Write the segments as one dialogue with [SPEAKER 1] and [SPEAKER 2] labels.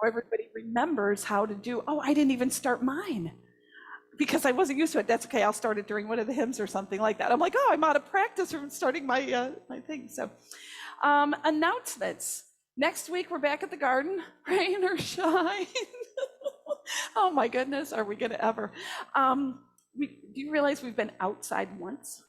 [SPEAKER 1] everybody remembers how to do, oh, I didn't even start mine because I wasn't used to it. That's okay, I'll start it during one of the hymns or something like that. I'm like, oh, I'm out of practice from starting my my thing. So announcements. Next week, we're back at the garden, rain or shine. Oh my goodness, are we gonna ever? Do you realize we've been outside once?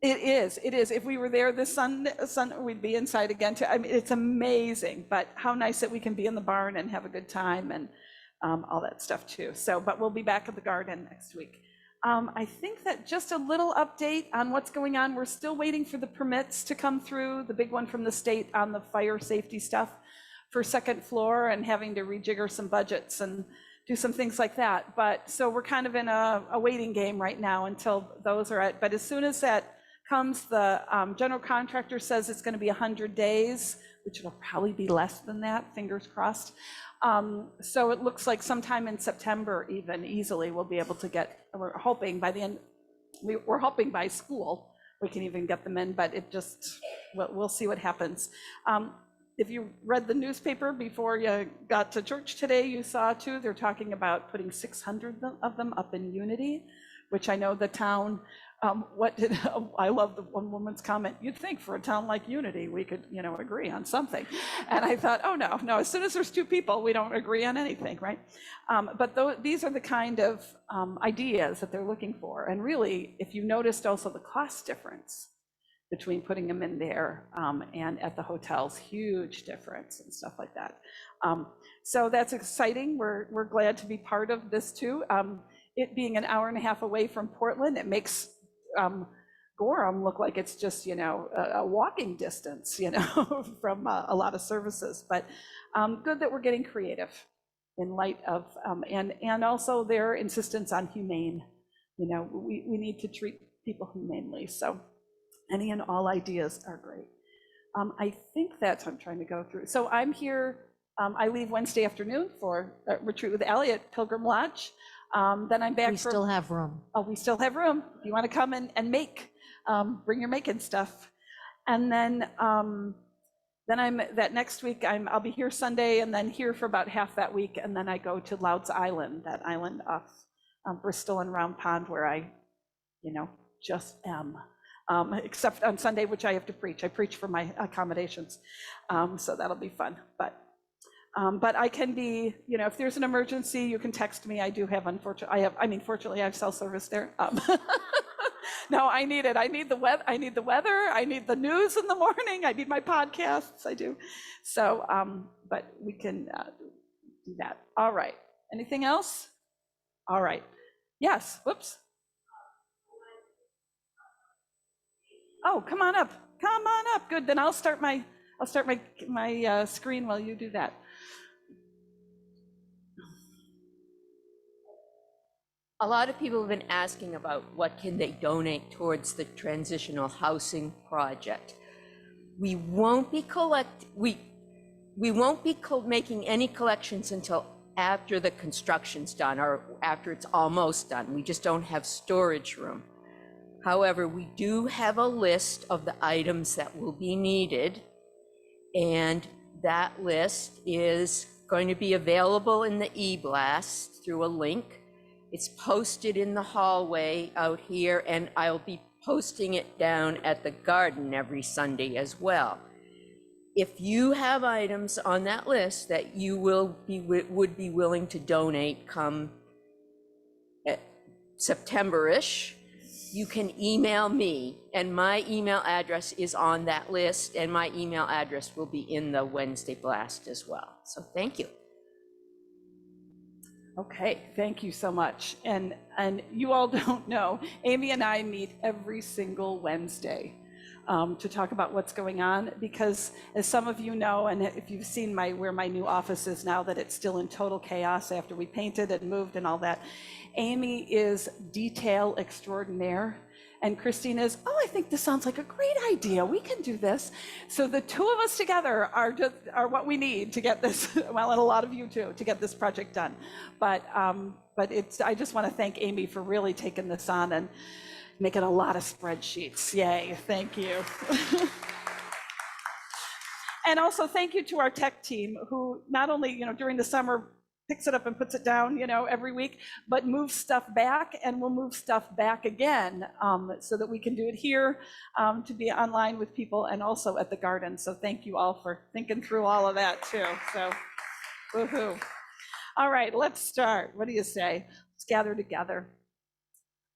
[SPEAKER 1] It is. If we were there this Sunday, we'd be inside again too. I mean, it's amazing, but how nice that we can be in the barn and have a good time and all that stuff too. So, but we'll be back at the garden next week. I think that just a little update on what's going on. We're still waiting for the permits to come through, the big one from the state on the fire safety stuff for second floor and having to rejigger some budgets and do some things like that. But so we're kind of in a waiting game right now until those are at, but as soon as that comes, the general contractor says it's going to be 100 days, which will probably be less than that, fingers crossed. So it looks like sometime in September, even easily, we'll be able to get, we're hoping by the end, we're hoping by school, we can even get them in, but it just, we'll see what happens. If you read the newspaper before you got to church today, you saw too, they're talking about putting 600 of them up in Unity, which I know the town, I love the one woman's comment, you'd think for a town like Unity, we could, agree on something. And I thought, oh no, as soon as there's two people, we don't agree on anything, right? But these are the kind of ideas that they're looking for. And really, if you noticed also the cost difference between putting them in there and at the hotels, huge difference and stuff like that. So that's exciting. We're glad to be part of this too. It being an hour and a half away from Portland, it makes Gorham look like it's just, a walking distance, from a lot of services. But good that we're getting creative in light of, and also their insistence on humane. We need to treat people humanely. So any and all ideas are great. I think that's what I'm trying to go through. So I'm here, I leave Wednesday afternoon for a retreat with Allie at Pilgrim Lodge. Then I'm back. We
[SPEAKER 2] still have room.
[SPEAKER 1] Oh, we still have room. If you want to come and make, bring your making stuff. And then I'm that next week, I'll be here Sunday and then here for about half that week. And then I go to Louds Island, that island off Bristol and Round Pond where I, just am. Except on Sunday, which I have to preach. I preach for my accommodations. So that'll be fun. But I can be, if there's an emergency, you can text me. I do have, fortunately, I have cell service there. No, I need it. I need the weather. I need the news in the morning. I need my podcasts. I do. So, but we can do that. All right. Anything else? All right. Yes. Whoops. Oh, come on up. Come on up. Good. Then I'll start my screen while you do that.
[SPEAKER 3] A lot of people have been asking about what can they donate towards the transitional housing project. We won't be making any collections until after the construction's done or after it's almost done. We just don't have storage room. However, we do have a list of the items that will be needed, and that list is going to be available in the e-blast through a link. It's posted in the hallway out here, and I'll be posting it down at the garden every Sunday as well. If you have items on that list that you would be willing to donate come September-ish, you can email me, and my email address is on that list, and my email address will be in the Wednesday blast as well. So thank you.
[SPEAKER 1] Okay, thank you so much. And you all don't know, Amy and I meet every single Wednesday to talk about what's going on, because as some of you know, and if you've seen where my new office is now, that it's still in total chaos after we painted and moved and all that, Amy is detail extraordinaire. And Christine is, oh, I think this sounds like a great idea. We can do this. So the two of us together are what we need to get this, well, and a lot of you too, to get this project done. But I just want to thank Amy for really taking this on and making a lot of spreadsheets. Yay, thank you. And also thank you to our tech team who not only, during the summer picks it up and puts it down, every week, but moves stuff back, and we'll move stuff back again so that we can do it here, to be online with people, and also at the garden. So thank you all for thinking through all of that too. So woohoo. All right, let's start. What do you say? Let's gather together.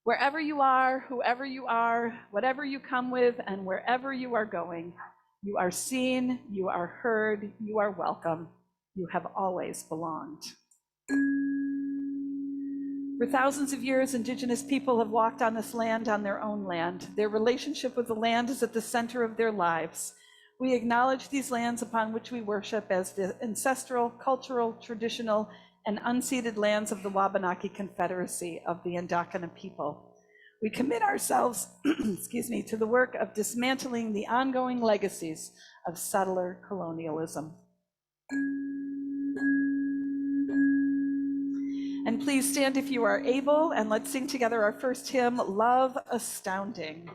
[SPEAKER 1] Wherever you are, whoever you are, whatever you come with, and wherever you are going, you are seen, you are heard, you are welcome. You have always belonged. For thousands of years, Indigenous people have walked on this land on their own land. Their relationship with the land is at the center of their lives. We acknowledge these lands upon which we worship as the ancestral, cultural, traditional, and unceded lands of the Wabanaki Confederacy of the Endakana people. We commit ourselves, to the work of dismantling the ongoing legacies of settler colonialism. And please stand if you are able, and let's sing together our first hymn, Love Astounding.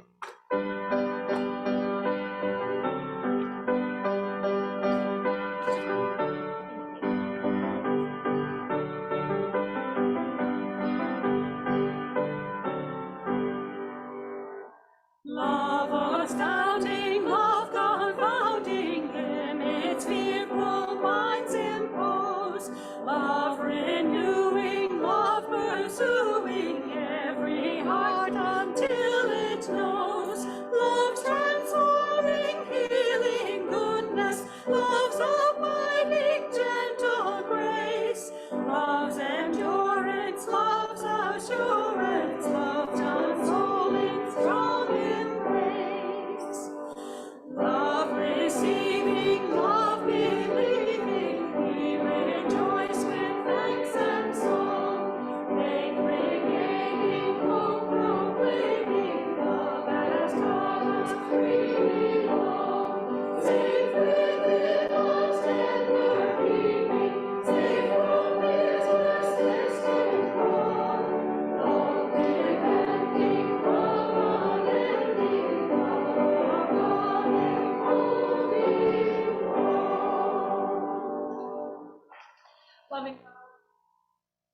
[SPEAKER 2] Love astounding, love confounding, limits fearful minds impose. Love renewing, love pursuing every heart until it knows. Love transforming, healing goodness, love's abiding gentle grace. Love's endurance, love's assurance, love's unfolding strong embrace. Love receiving, love believing, we rejoice with thanks and song. Faith regaining, hope proclaiming, love has taught us freely long. Safe within love's tender keeping, safe from this distant wrong. Love defending, love unending, love above and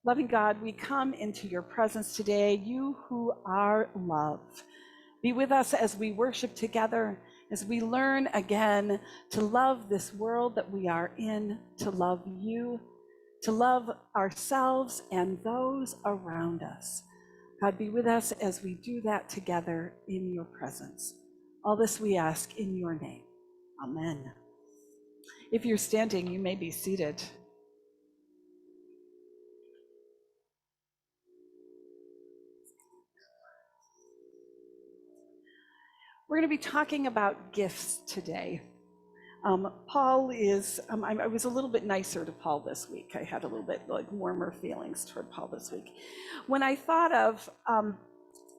[SPEAKER 1] Loving God, we come into your presence today, you who are love. Be with us as we worship together, as we learn again to love this world that we are in, to love you, to love ourselves and those around us. God, be with us as we do that together in your presence. All this we ask in your name. Amen. If you're standing, you may be seated. We're going to be talking about gifts today. Paul is, I was a little bit nicer to Paul this week. I had a little bit warmer feelings toward Paul this week. When I thought of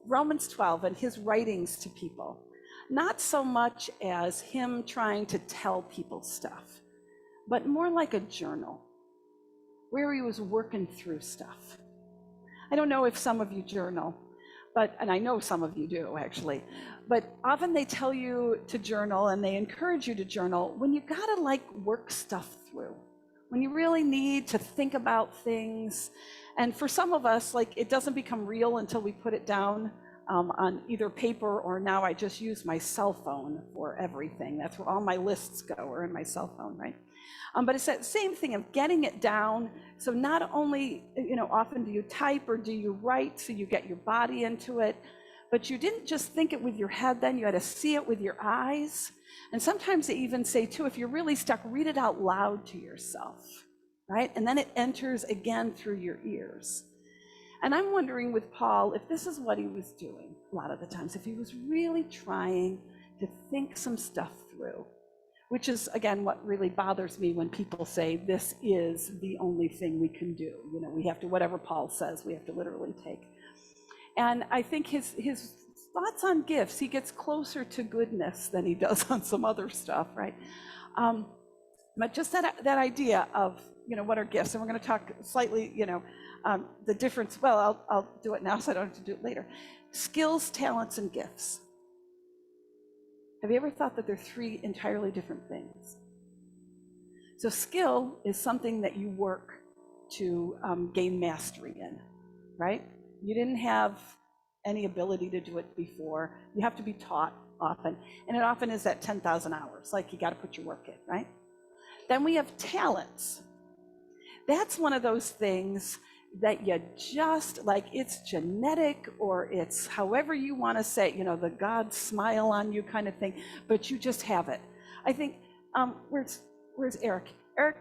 [SPEAKER 1] Romans 12 and his writings to people, not so much as him trying to tell people stuff, but more like a journal where he was working through stuff. I don't know if some of you journal, and I know some of you do actually, but often they tell you to journal and they encourage you to journal when you gotta work stuff through, when you really need to think about things. And for some of us, it doesn't become real until we put it down on either paper, or now I just use my cell phone for everything. That's where all my lists go, are in my cell phone, right? But it's that same thing of getting it down. So not only, often do you type or do you write so you get your body into it, but you didn't just think it with your head then, you had to see it with your eyes. And sometimes they even say too, if you're really stuck, read it out loud to yourself, right? And then it enters again through your ears. And I'm wondering with Paul, if this is what he was doing a lot of the times, if he was really trying to think some stuff through, which is, again, what really bothers me when people say this is the only thing we can do. We have to, whatever Paul says, we have to literally take. And I think his thoughts on gifts, he gets closer to goodness than he does on some other stuff, right? But just that idea of, what are gifts? And we're going to talk slightly, the difference. Well, I'll do it now so I don't have to do it later. Skills, talents, and gifts. Have you ever thought that they're three entirely different things? So skill is something that you work to gain mastery in, right? You didn't have any ability to do it before. You have to be taught often. And it often is at 10,000 hours, like you got to put your work in, right? Then we have talents. That's one of those things that you just, like, it's genetic, or it's however you want to say, you know, the God smile on you kind of thing, but you just have it. I think, where's Eric? Eric,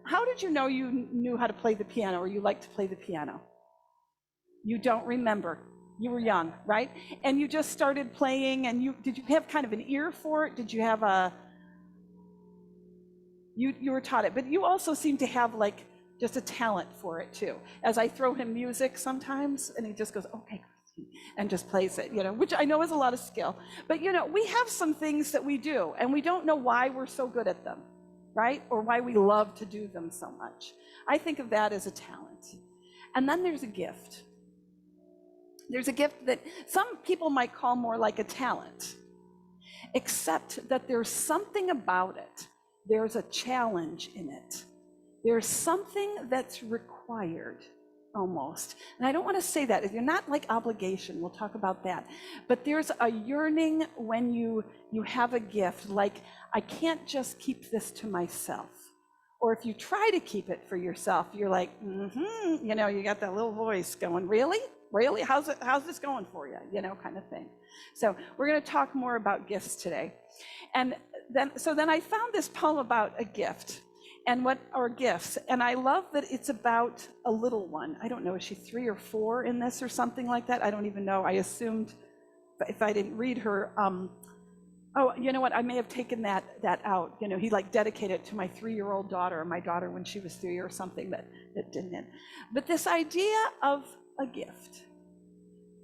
[SPEAKER 1] how did you know you knew how to play the piano, or you liked to play the piano? You don't remember. You were young, right? And you just started playing, and did you have kind of an ear for it? Did you have you were taught it, but you also seem to have like just a talent for it too. As I throw him music sometimes, and he just goes, okay, and just plays it, you know, which I know is a lot of skill. But, you know, we have some things that we do, and we don't know why we're so good at them, right? Or why we love to do them so much. I think of that as a talent. And then there's a gift. There's a gift that some people might call more like a talent, except that there's something about it. There's a challenge in it. There's something that's required, almost. And I don't want to say that. You're not like obligation. We'll talk about that. But there's a yearning when you have a gift, like, I can't just keep this to myself. Or if you try to keep it for yourself, you're like, you know, you got that little voice going, really? Really? How's this going for you? You know, kind of thing. So we're going to talk more about gifts today. And then I found this poem about a gift. And what are gifts? And I love that it's about a little one. I don't know, is she 3 or 4 in this or something like that? I don't even know. I assumed, if I didn't read her, oh, you know what? I may have taken that out. You know, he like dedicated it to my 3-year-old daughter, or my daughter when she was 3 or something, that didn't. But this idea of a gift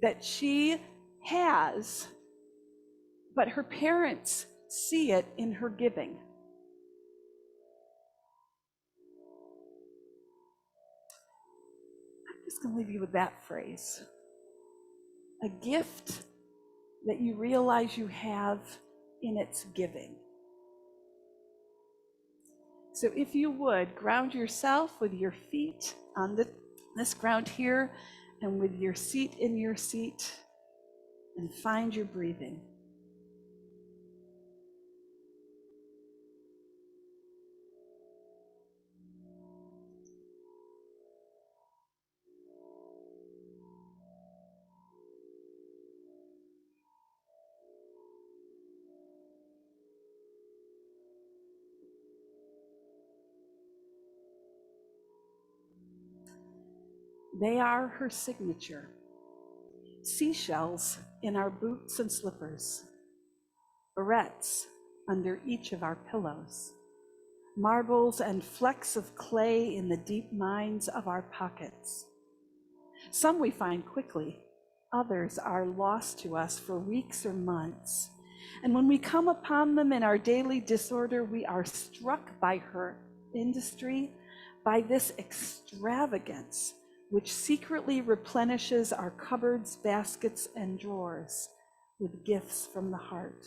[SPEAKER 1] that she has, but her parents see it in her giving. I'm just going to leave you with that phrase. A gift that you realize you have in its giving. So if you would, ground yourself with your feet on this ground here, and with your seat in your seat, and find your breathing. They are her signature. Seashells in our boots and slippers, barrettes under each of our pillows, marbles and flecks of clay in the deep mines of our pockets. Some we find quickly, others are lost to us for weeks or months. And when we come upon them in our daily disorder, we are struck by her industry, by this extravagance which secretly replenishes our cupboards, baskets, and drawers with gifts from the heart.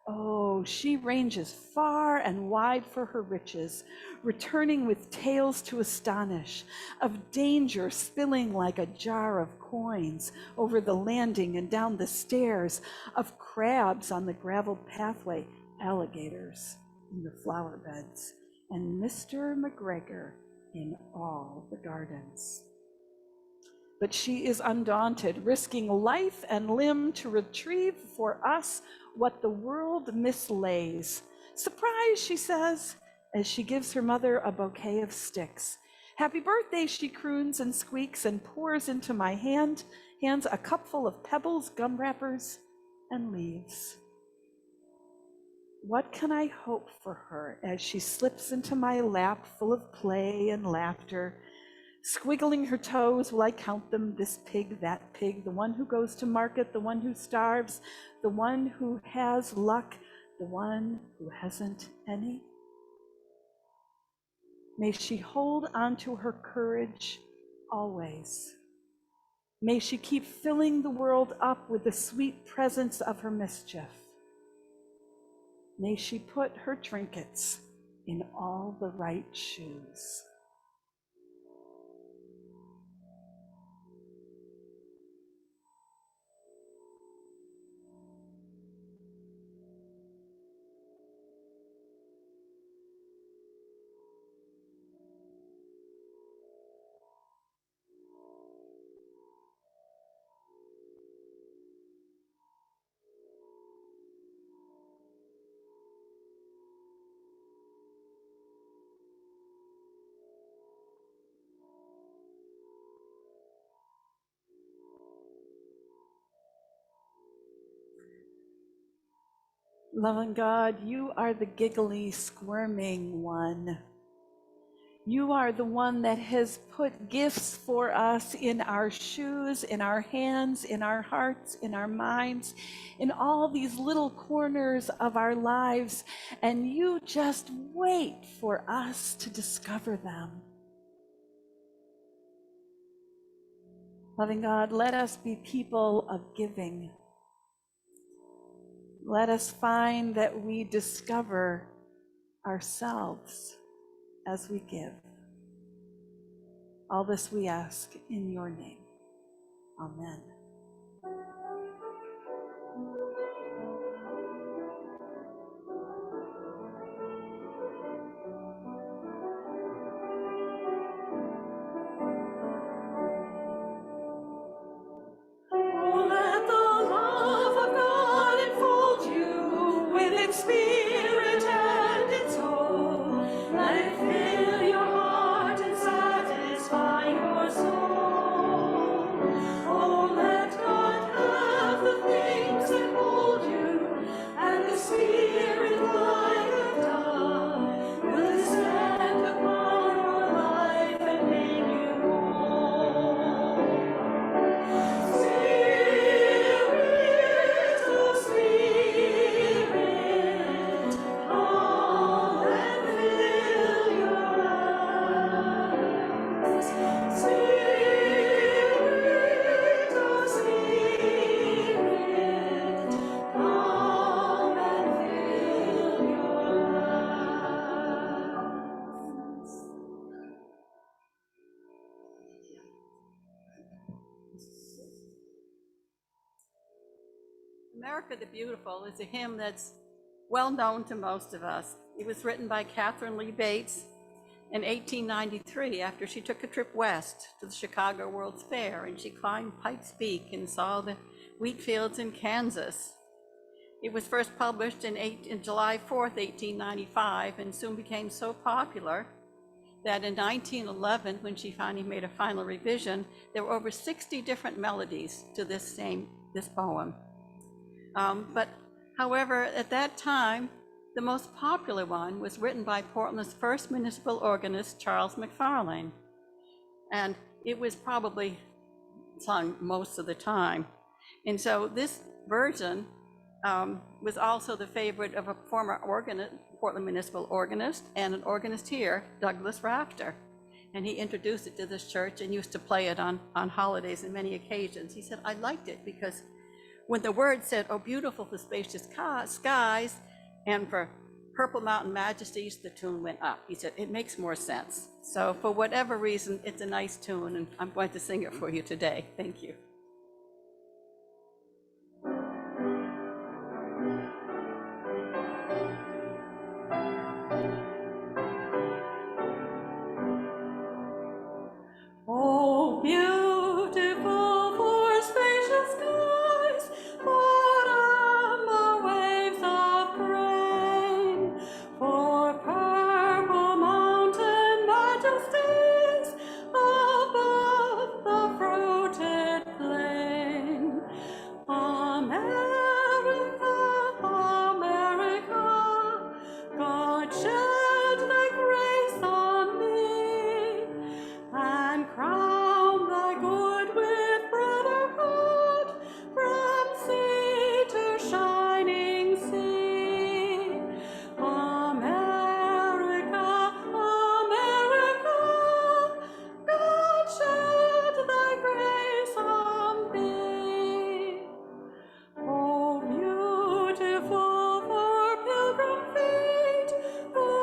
[SPEAKER 1] Oh, she ranges far and wide for her riches, returning with tales to astonish, of danger spilling like a jar of coins over the landing and down the stairs, of crabs on the graveled pathway, alligators in the flower beds, and Mr. McGregor in all the gardens. But she is undaunted, risking life and limb to retrieve for us what the world mislays. Surprise, she says, as she gives her mother a bouquet of sticks. Happy birthday, she croons and squeaks, and pours into my hands a cupful of pebbles, gum wrappers, and leaves. What can I hope for her as she slips into my lap full of play and laughter, squiggling her toes while I count them, this pig, that pig, the one who goes to market, the one who starves, the one who has luck, the one who hasn't any? May she hold on to her courage always. May she keep filling the world up with the sweet presence of her mischief. May she put her trinkets in all the right shoes. Loving God, you are the giggly, squirming one. You are the one that has put gifts for us in our shoes, in our hands, in our hearts, in our minds, in all these little corners of our lives, and you just wait for us to discover them. Loving God, let us be people of giving. Let us find that we discover ourselves as we give. All this we ask in your name. Amen.
[SPEAKER 2] Oh, let the love of God enfold you with its spirit and its soul. Let it fill your heart and satisfy your soul. Oh, let God have the things that hold you, and the spirit like a dove will descend upon your life and make you whole. Spirit, oh Spirit, come and fill your lives. Spirit, oh Spirit, come and fill your lives.
[SPEAKER 4] America the Beautiful is a hymn that's well known to most of us. It was written by Catherine Lee Bates in 1893 after she took a trip west to the Chicago World's Fair, and she climbed Pikes Peak and saw the wheat fields in Kansas. It was first published in July 4th, 1895, and soon became so popular that in 1911, when she finally made a final revision, there were over 60 different melodies to this poem. But however, at that time, the most popular one was written by Portland's first municipal organist, Charles McFarlane. And it was probably sung most of the time. And so this version was also the favorite of a former Portland municipal organist and an organist here, Douglas Rafter. And he introduced it to this church and used to play it on holidays and many occasions. He said, I liked it because when the word said, oh, beautiful for spacious skies and for purple mountain majesties, the tune went up. He said, it makes more sense. So for whatever reason, it's a nice tune, and I'm going to sing it for you today. Thank you.
[SPEAKER 2] Oh, beautiful for spacious skies, for amber waves of grain, for purple mountain majesties above the fruited plain. America, America, God shed thy grace on thee, and crown thy good with brotherhood from sea to shining sea. America, America, God shed thy grace on thee. Oh, beautiful for pilgrim feet, for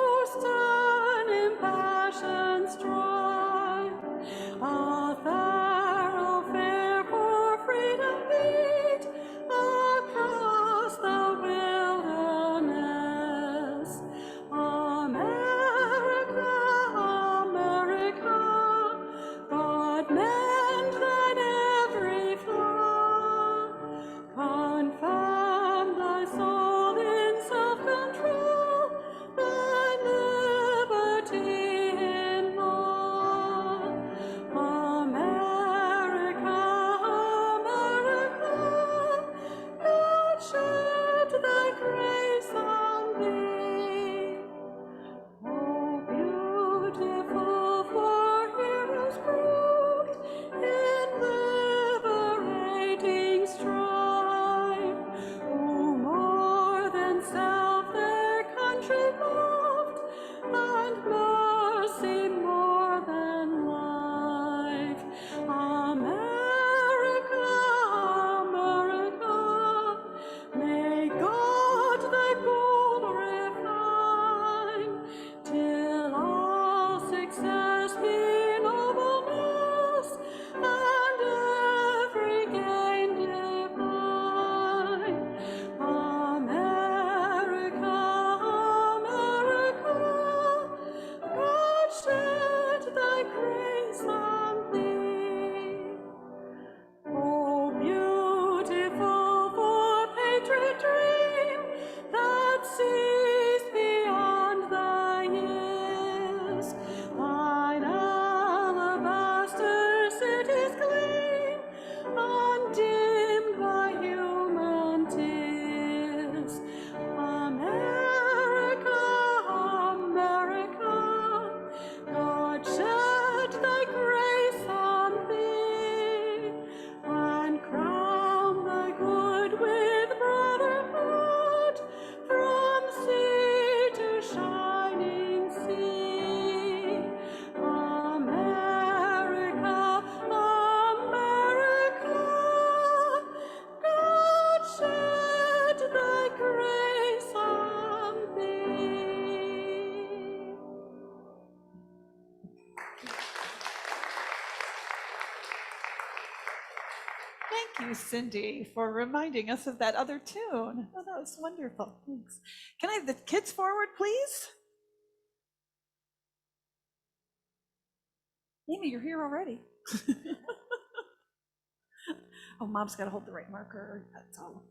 [SPEAKER 2] and mercy more than life. America, America, may God thy gold refine, till all success be nobleness, and every gain divine. America, America, God shed thy grace on thee. Oh, beautiful for patriot dream that sees beyond thy years. Thine alabaster cities gleam, undimmed by human tears. America, America, God shed thy grace on thee, and crown thy good with brotherhood, from sea to shining sea. America, America, God shed thy grace on thee.
[SPEAKER 1] Thank you, Cindy, for reminding us of that other tune. Oh, that was wonderful. Thanks. Can I have the kids forward, please? Amy, you're here already. Oh, Mom's got to hold the right marker. That's all.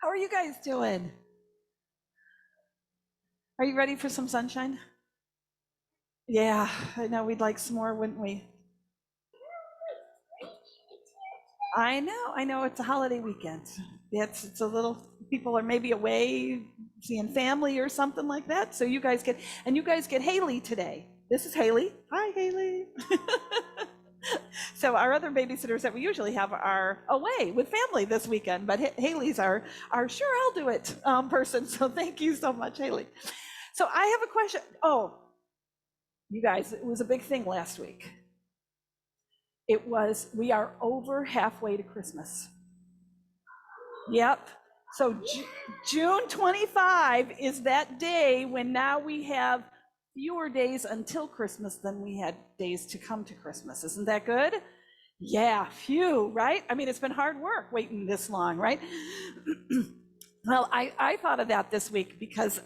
[SPEAKER 1] How are you guys doing? Are you ready for some sunshine? Yeah, I know we'd like some more, wouldn't we? I know, it's a holiday weekend. It's a little, people are maybe away seeing family or something like that. So you guys get Haley today. This is Haley. Hi, Haley. So our other babysitters that we usually have are away with family this weekend, but Haley's our sure I'll do it person. So thank you so much, Haley. So I have a question. Oh, you guys, it was a big thing last week. We are over halfway to Christmas. Yep. So June 25 is that day when now we have fewer days until Christmas than we had days to come to Christmas. Isn't that good? Yeah, phew, right? I mean, it's been hard work waiting this long, right? Well, I thought of that this week because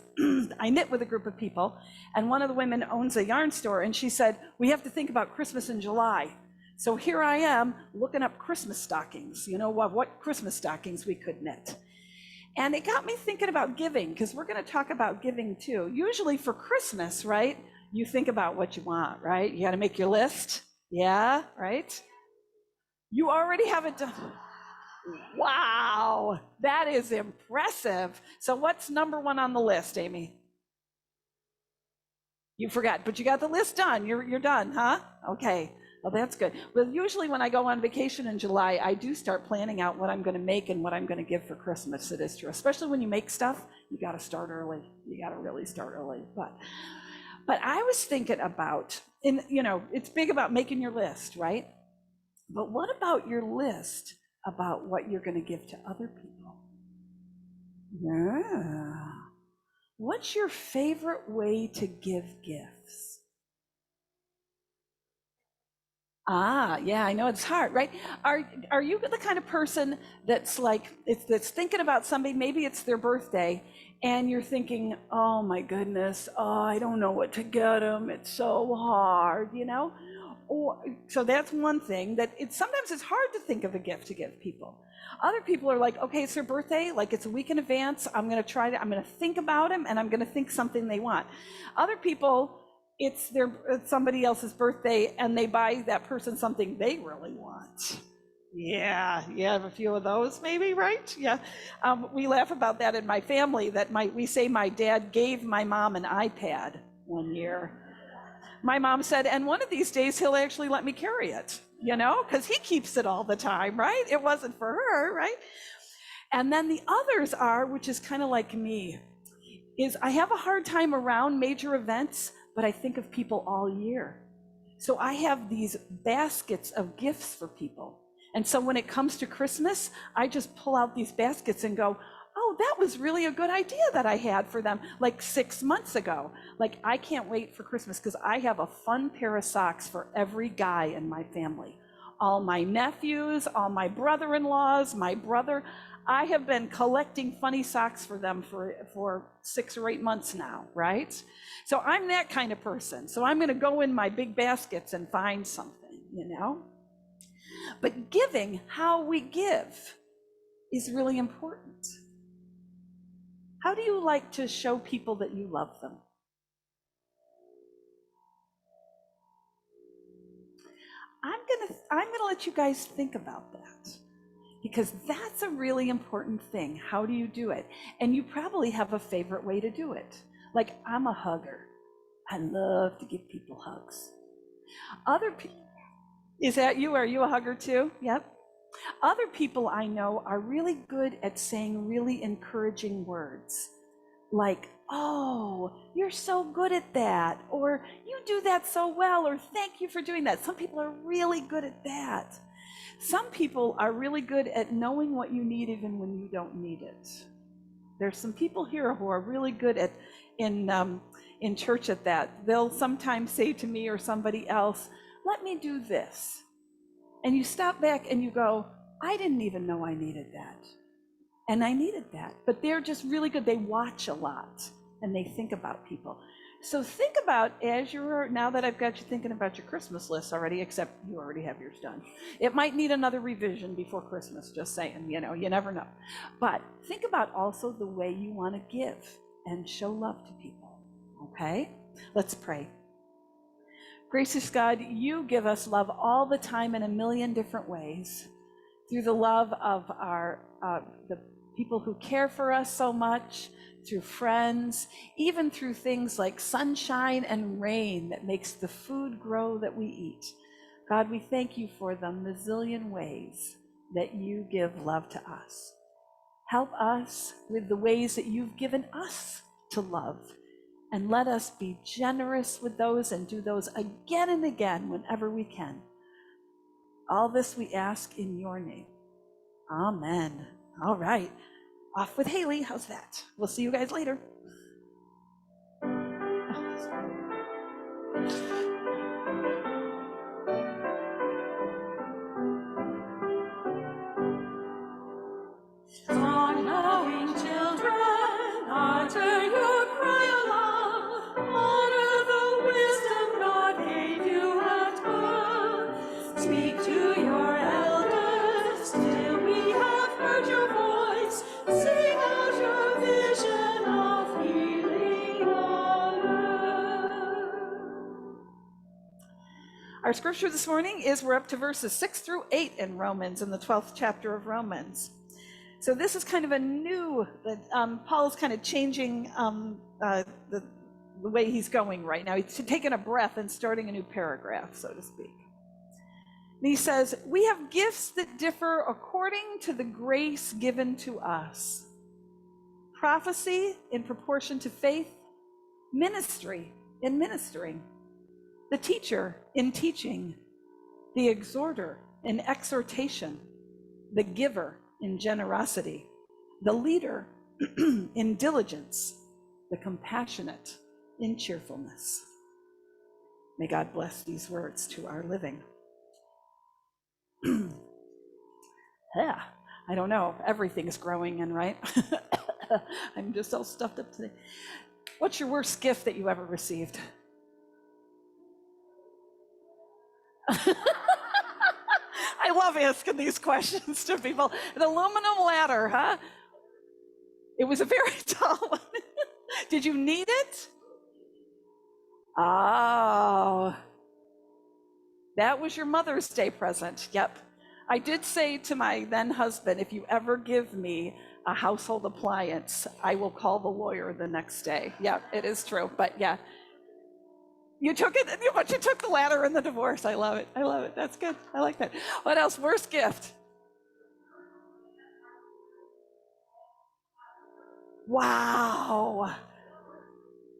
[SPEAKER 1] I knit with a group of people, and one of the women owns a yarn store, and she said, we have to think about Christmas in July. So here I am looking up Christmas stockings, what Christmas stockings we could knit. And it got me thinking about giving, because we're going to talk about giving too. Usually for Christmas, right? You think about what you want, right? You got to make your list. Yeah, right? You already have it done. Wow, that is impressive. So what's number one on the list, Amy? You forgot, but you got the list done. You're done, huh? Okay. Well, that's good. Well, usually when I go on vacation in July, I do start planning out what I'm going to make and what I'm going to give for Christmas. It is true, especially when you make stuff, you got to start early. You got to really start early. But I was thinking about, it's big about making your list, right? But what about your list about what you're going to give to other people? Yeah. What's your favorite way to give gifts? Yeah, I know it's hard, right? Are you the kind of person that's that's thinking about somebody, maybe it's their birthday, and you're thinking, oh my goodness, I don't know what to get them. It's so hard, so that's one thing that sometimes it's hard to think of a gift to give people. Other people are like, okay, it's their birthday, it's a week in advance. I'm going to think about them, and I'm going to think something they want. Other people, it's somebody else's birthday and they buy that person something they really want. Yeah, you have a few of those maybe, right? Yeah. We laugh about that in my family, that we say my dad gave my mom an iPad one year. My mom said, and one of these days he'll actually let me carry it, because he keeps it all the time, right? It wasn't for her, right? And then the others are, which is kind of like me, is I have a hard time around major events, but I think of people all year. So I have these baskets of gifts for people. And so when it comes to Christmas, I just pull out these baskets and go, oh, that was really a good idea that I had for them like 6 months ago. Like, I can't wait for Christmas because I have a fun pair of socks for every guy in my family. All my nephews, all my brother-in-laws, my brother. I have been collecting funny socks for them for 6 or 8 months now, right? So I'm that kind of person. So I'm going to go in my big baskets and find something, you know? But giving, how we give, is really important. How do you like to show people that you love them? I'm gonna let you guys think about that, because that's a really important thing. How do you do it? And you probably have a favorite way to do it. Like, I'm a hugger. I love to give people hugs. Other people, is that you? Are you a hugger too? Yep. Other people I know are really good at saying really encouraging words, like, oh, you're so good at that, or you do that so well, or thank you for doing that. Some people are really good at that. Some people are really good at knowing what you need even when you don't need it. There's some people here who are really good at in church at that. They'll sometimes say to me or somebody else, let me do this. And you stop back and you go, I didn't even know I needed that. And I needed that. But they're just really good. They watch a lot and they think about people. So think about, now that I've got you thinking about your Christmas list already, except you already have yours done. It might need another revision before Christmas, just saying, you never know. But think about also the way you want to give and show love to people, okay? Let's pray. Gracious God, you give us love all the time in a million different ways, through the love of the people who care for us so much, through friends, even through things like sunshine and rain that makes the food grow that we eat. God, we thank you for the mazillion ways that you give love to us. Help us with the ways that you've given us to love. And let us be generous with those and do those again and again whenever we can. All this we ask in your name. Amen. All right. Off with Haley. How's that? We'll see you guys later.
[SPEAKER 2] Song-knowing children, utter your cry aloud. Honor the wisdom God gave you at birth. Speak to your elders till we have heard your voice. Sing out your vision of healing on earth.
[SPEAKER 1] Our scripture this morning is, we're up to verses 6 through 8 in Romans, in the 12th chapter of Romans. So this is kind of a new, Paul's kind of changing the way he's going right now. He's taking a breath and starting a new paragraph, so to speak. And he says, we have gifts that differ according to the grace given to us. Prophecy in proportion to faith, ministry in ministering, the teacher in teaching, the exhorter in exhortation, the giver in generosity, the leader in diligence, the compassionate in cheerfulness. May God bless these words to our living. Yeah, I don't know, everything's growing in, right? I'm just all stuffed up today. What's your worst gift that you ever received? I love asking these questions to people. An aluminum ladder, huh? It was a very tall one. Did you need it? Oh, that was your Mother's Day present. Yep. I did say to my then husband, if you ever give me a household appliance, I will call the lawyer the next day. Yeah, it is true. But yeah, you took it, but you took the ladder in the divorce. I love it. I love it. That's good. I like that. What else? Worst gift? Wow.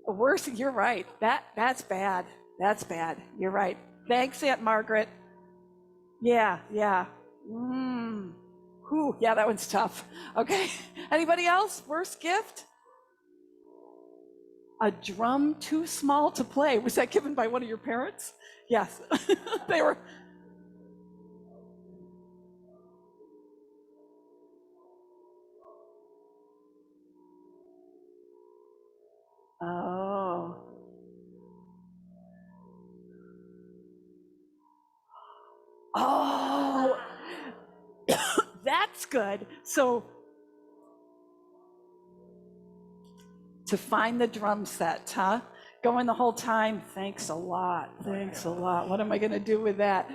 [SPEAKER 1] Worse, you're right. That's bad. That's bad. You're right. Thanks, Aunt Margaret. Yeah, yeah. Whew, yeah, that one's tough. Okay. Anybody else? Worst gift? A drum too small to play. Was that given by one of your parents? Yes. They were. Oh. Oh. That's good. So to find the drum set, huh? Going the whole time, thanks a lot, thanks a lot. What am I gonna do with that?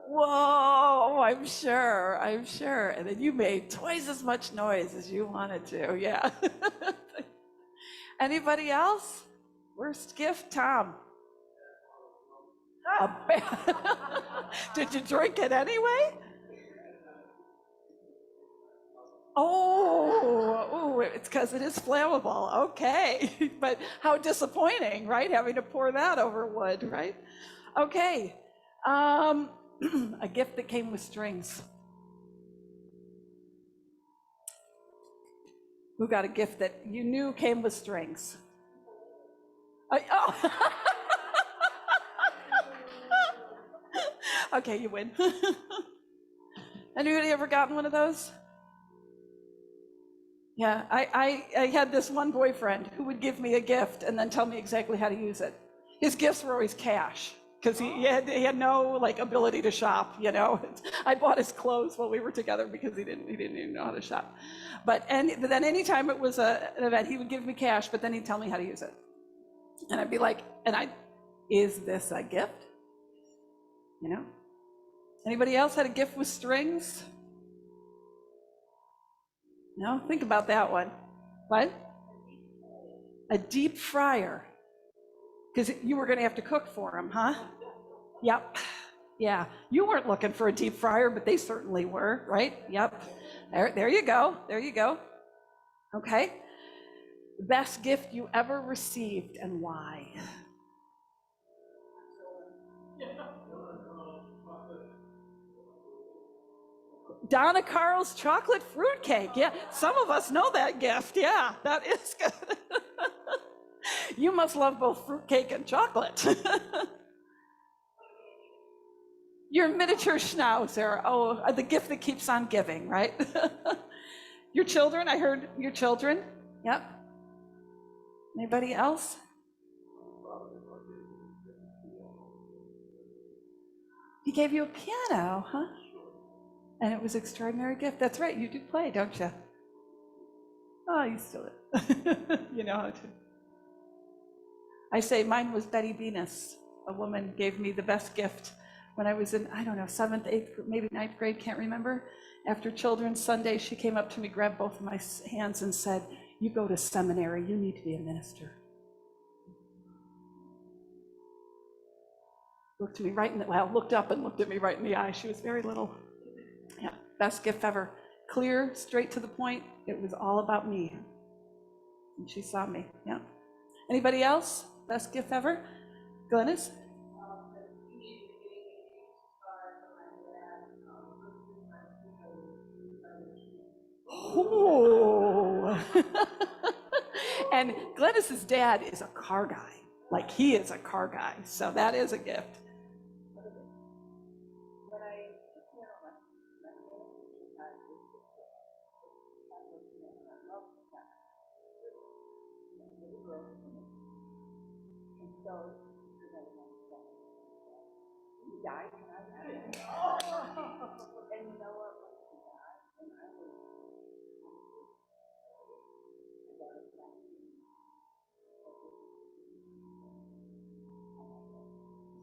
[SPEAKER 1] Whoa, I'm sure. And then you made twice as much noise as you wanted to, yeah. Anybody else? Worst gift, Tom? A Did you drink it anyway? Oh, it's because it is flammable. Okay. But how disappointing, right? Having to pour that over wood, right? Okay. A gift that came with strings. Who got a gift that you knew came with strings? Oh. Okay, you win. Anybody ever gotten one of those? Yeah, I had this one boyfriend who would give me a gift and then tell me exactly how to use it. His gifts were always cash because he had no like ability to shop, you know. I bought his clothes while we were together because he didn't even know how to shop. But then anytime it was an event, he would give me cash, but then he'd tell me how to use it. And I'd be like, is this a gift? You know? Anybody else had a gift with strings? No? Think about that one. What? A deep fryer. Because you were going to have to cook for him, huh? Yep. Yeah. You weren't looking for a deep fryer, but they certainly were, right? Yep. There you go. There you go. Okay. Best gift you ever received and why? Donna Carl's chocolate fruitcake. Yeah, some of us know that gift. Yeah, that is good. You must love both fruitcake and chocolate. Your miniature schnauzer. Oh, the gift that keeps on giving, right? Your children, I heard your children. Yep. Anybody else? He gave you a piano, huh? And it was an extraordinary gift. That's right, you do play, don't you? Oh, you still do. You know how to. I say mine was Betty Venus. A woman gave me the best gift when I was in, I don't know, 7th, 8th, maybe 9th grade, can't remember. After Children's Sunday, she came up to me, grabbed both of my hands and said, "You go to seminary, you need to be a minister." Looked me right in the, well, looked up and looked at me right in the eye. She was very little. Yeah, best gift ever. Clear, straight to the point. It was all about me. And she saw me, yeah. Anybody else? Best gift ever? Glennis? Oh. And Glennis's dad is a car guy. Like he is a car guy. So that is a gift.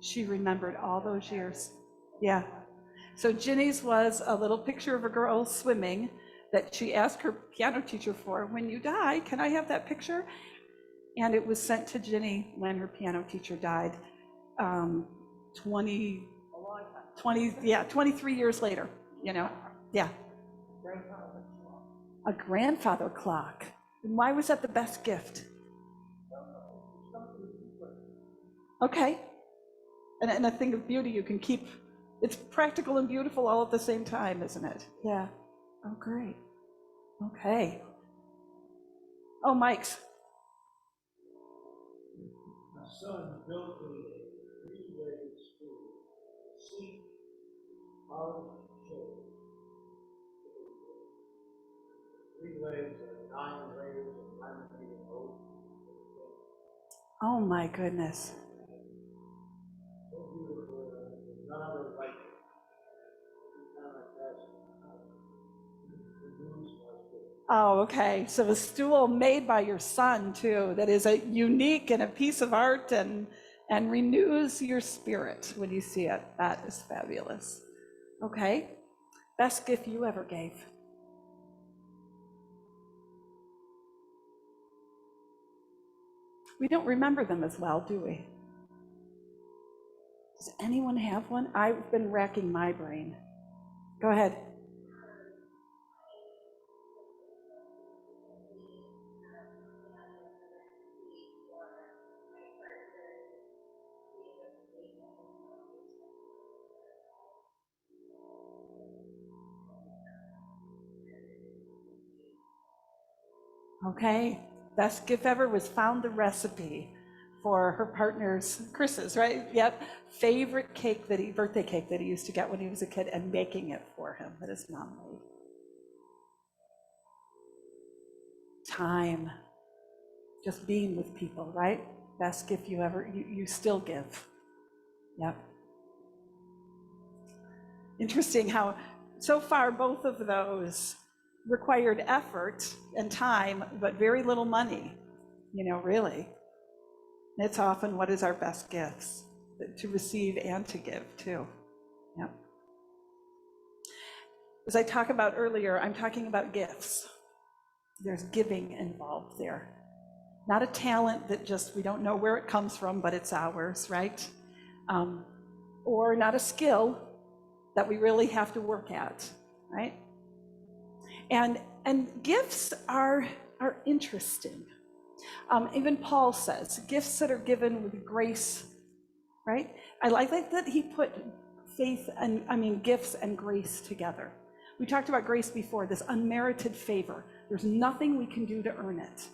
[SPEAKER 1] She remembered all those years. Yeah. So Ginny's was a little picture of a girl swimming that she asked her piano teacher for. When you die, can I have that picture? And it was sent to Ginny when her piano teacher died 23 years later, you know, yeah. A grandfather clock. And why was that the best gift? Okay. And a thing of beauty you can keep. It's practical and beautiful all at the same time, isn't it? Yeah. Oh, great. Okay. Oh, Mike's.
[SPEAKER 5] My son built a three-legged stool, seat, arms, shoulders. Three legs and 9 layers of laminated oak.
[SPEAKER 1] Oh my goodness.
[SPEAKER 5] So beautiful, there's none other like it. Every time I pass it renews my spirit.
[SPEAKER 1] Oh, okay. So a stool made by your son too, that is a unique and a piece of art and renews your spirit when you see it. That is fabulous. Okay. Best gift you ever gave. We don't remember them as well, do we? Does anyone have one? I've been racking my brain. Go ahead. Okay, best gift ever was found the recipe for her partner's, Chris's, right? Yep, favorite cake that birthday cake that he used to get when he was a kid, and making it for him that his mom made. Time, just being with people, right? Best gift you still give. Yep. Interesting how so far both of those required effort and time, but very little money, really. And it's often what is our best gifts, to receive and to give too. Yep. As I talked about earlier, I'm talking about gifts. There's giving involved there. Not a talent that just we don't know where it comes from, but it's ours, right? Or not a skill that we really have to work at, right? And gifts are interesting. Even Paul says gifts that are given with grace, right? I like that he put gifts and grace together. We talked about grace before, this unmerited favor. There's nothing we can do to earn it.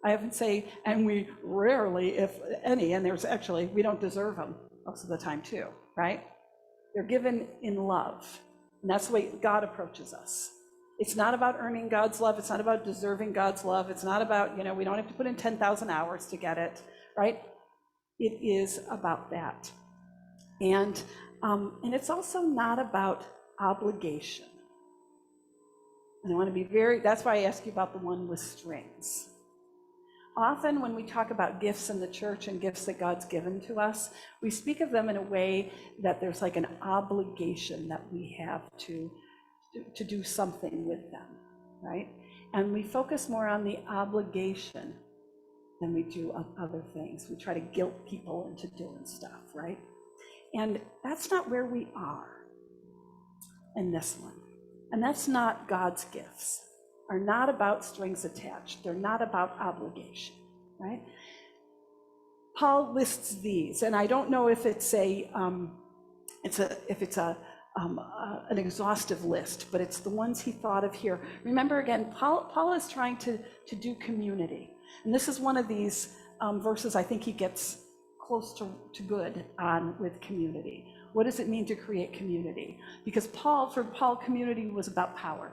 [SPEAKER 1] I often say, and we rarely, if any, and we don't deserve them most of the time too, right? They're given in love. And that's the way God approaches us. It's not about earning God's love. It's not about deserving God's love. It's not about, we don't have to put in 10,000 hours to get it, right? It is about that. And it's also not about obligation. And I want to be that's why I ask you about the one with strings. Often when we talk about gifts in the church and gifts that God's given to us, we speak of them in a way that there's like an obligation that we have to do something with them, right? And we focus more on the obligation than we do on other things. We try to guilt people into doing stuff, right? And that's not where we are in this one. And that's not God's gifts. Are not about strings attached. They're not about obligation, right? Paul lists these, and I don't know if it's an exhaustive list, but it's the ones he thought of here. Remember again, Paul is trying to do community, and this is one of these verses I think he gets close to good on with community. What does it mean to create community? Because for Paul, community was about power.